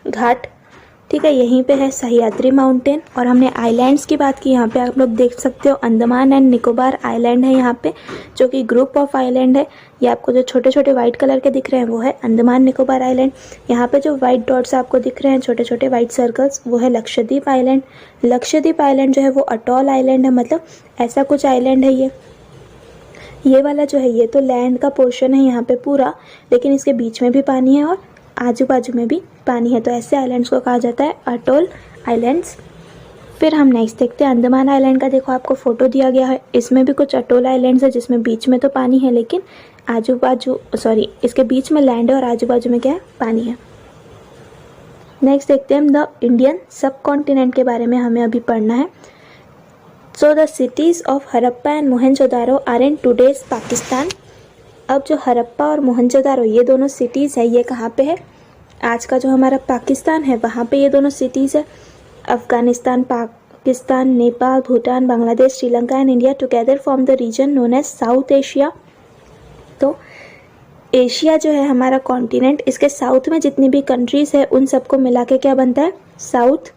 घाट। ठीक है, यहीं पे है सह्याद्री माउंटेन। और हमने आइलैंड्स की बात की, यहाँ पे आप लोग देख सकते हो अंडमान एंड निकोबार आइलैंड है यहाँ पे, जो कि ग्रुप ऑफ आइलैंड है। ये आपको जो छोटे छोटे वाइट कलर के दिख रहे हैं वो है अंडमान निकोबार आइलैंड। यहाँ पे जो वाइट डॉट्स आपको दिख रहे हैं, छोटे छोटे वाइट सर्कल्स, वो है लक्षद्वीप आइलैंड। लक्षद्वीप आइलैंड जो है वो अटॉल आइलैंड है, मतलब ऐसा कुछ आइलैंड है ये वाला जो है ये तो लैंड का पोर्शन है यहाँ पे पूरा, लेकिन इसके बीच में भी पानी है और आजू बाजू में भी पानी है, तो ऐसे आइलैंड्स को कहा जाता है अटोल आइलैंड्स। फिर हम नेक्स्ट देखते हैं अंडमान आइलैंड का। देखो आपको फोटो दिया गया है, इसमें भी कुछ अटोल आइलैंड्स है जिसमें बीच में तो पानी है, लेकिन इसके बीच में लैंड है और आजू बाजू में क्या है, पानी है। नेक्स्ट देखते हैं हम द इंडियन सब कॉन्टिनेंट के बारे में हमें अभी पढ़ना है। So the cities of Harappa and Mohenjodaro are in today's Pakistan. अब जो हरप्पा और मोहनजोदारो ये दोनों सिटीज़ है, ये कहाँ पे है, आज का जो हमारा पाकिस्तान है वहाँ पे ये दोनों सिटीज़ है। Afghanistan, Pakistan, Nepal, Bhutan, Bangladesh, Sri Lanka and India together form the region known as South Asia. तो एशिया जो है हमारा कॉन्टिनेंट, इसके साउथ में जितनी भी कंट्रीज़ है उन सबको मिला के क्या बनता है, साउथ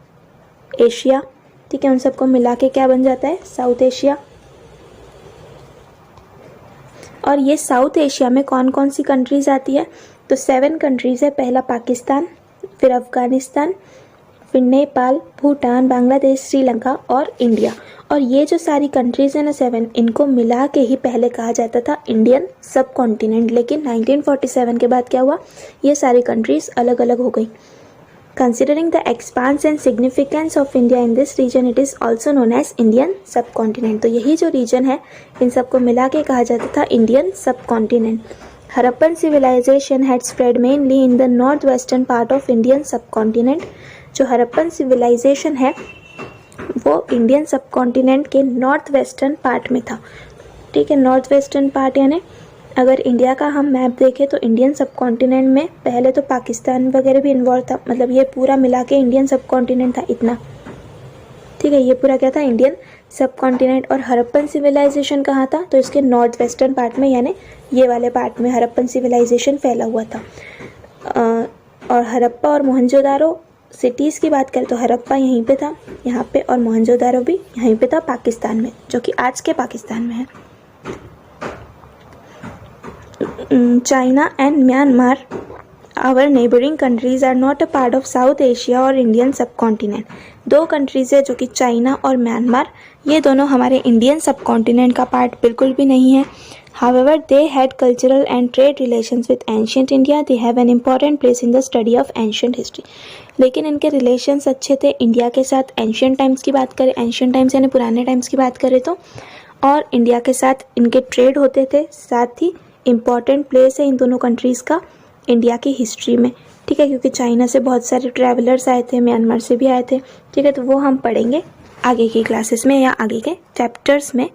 एशिया। ठीक है, उन सबको मिला के क्या बन जाता है, साउथ एशिया। और ये साउथ एशिया में कौन कौन सी कंट्रीज़ आती है, तो 7 कंट्रीज़ है। पहला पाकिस्तान, फिर अफगानिस्तान, फिर नेपाल, भूटान, बांग्लादेश, श्रीलंका और इंडिया। और ये जो सारी कंट्रीज़ है ना 7, इनको मिला के ही पहले कहा जाता था इंडियन सब कॉन्टिनेंट। लेकिन 1947 के बाद क्या हुआ, ये सारी कंट्रीज़ अलग अलग हो गई। Considering the expanse and significance of India in this region, it is also known as Indian subcontinent। तो यही जो रीजन है इन सबको मिला के कहा जाता था Indian subcontinent. Harappan civilisation had spread mainly in the north western part of Indian subcontinent. जो हरप्पन सिविलाइजेशन है वो इंडियन सबकॉन्टिनेंट के नॉर्थ वेस्टर्न पार्ट में था। ठीक है, नॉर्थ वेस्टर्न पार्ट यानी अगर इंडिया का हम मैप देखें तो इंडियन सबकॉन्टिनेंट में पहले तो पाकिस्तान वगैरह भी इन्वॉल्व था, मतलब ये पूरा मिला के इंडियन सबकॉन्टिनेंट था इतना। ठीक है, ये पूरा क्या था, इंडियन सबकॉन्टिनेंट। और हरप्पन सिविलाइजेशन कहाँ था, तो इसके नॉर्थ वेस्टर्न पार्ट में, यानी ये वाले पार्ट में हरप्पन सिविलाइजेशन फैला हुआ था। और हरप्पा और मोहनजोदारो सिटीज़ की बात करें तो हरप्पा यहीं पे था, यहाँ पे, और मोहनजोदारो भी यहीं पे था पाकिस्तान में, जो कि आज के पाकिस्तान में है। China and Myanmar, our neighboring countries, are not a part of South Asia और Indian subcontinent। 2 कंट्रीज़ है जो कि चाइना और म्यांमार, ये दोनों हमारे इंडियन सबकॉन्टिनेंट का पार्ट बिल्कुल भी नहीं है। However, they had cultural and trade relations with ancient India. They have an important place in the study of ancient history। लेकिन इनके रिलेशंस अच्छे थे इंडिया के साथ। एंशियंट टाइम्स की बात करें, एंशियंट टाइम्स यानी पुराने टाइम्स की बात करें तो, और इंडिया के साथ इनके ट्रेड होते थे। साथ ही इम्पॉर्टेंट प्लेस है इन दोनों कंट्रीज़ का इंडिया की हिस्ट्री में। ठीक है, क्योंकि चाइना से बहुत सारे ट्रैवलर्स आए थे, म्यांमार से भी आए थे। ठीक है, तो वो हम पढ़ेंगे आगे की क्लासेस में या आगे के चैप्टर्स में।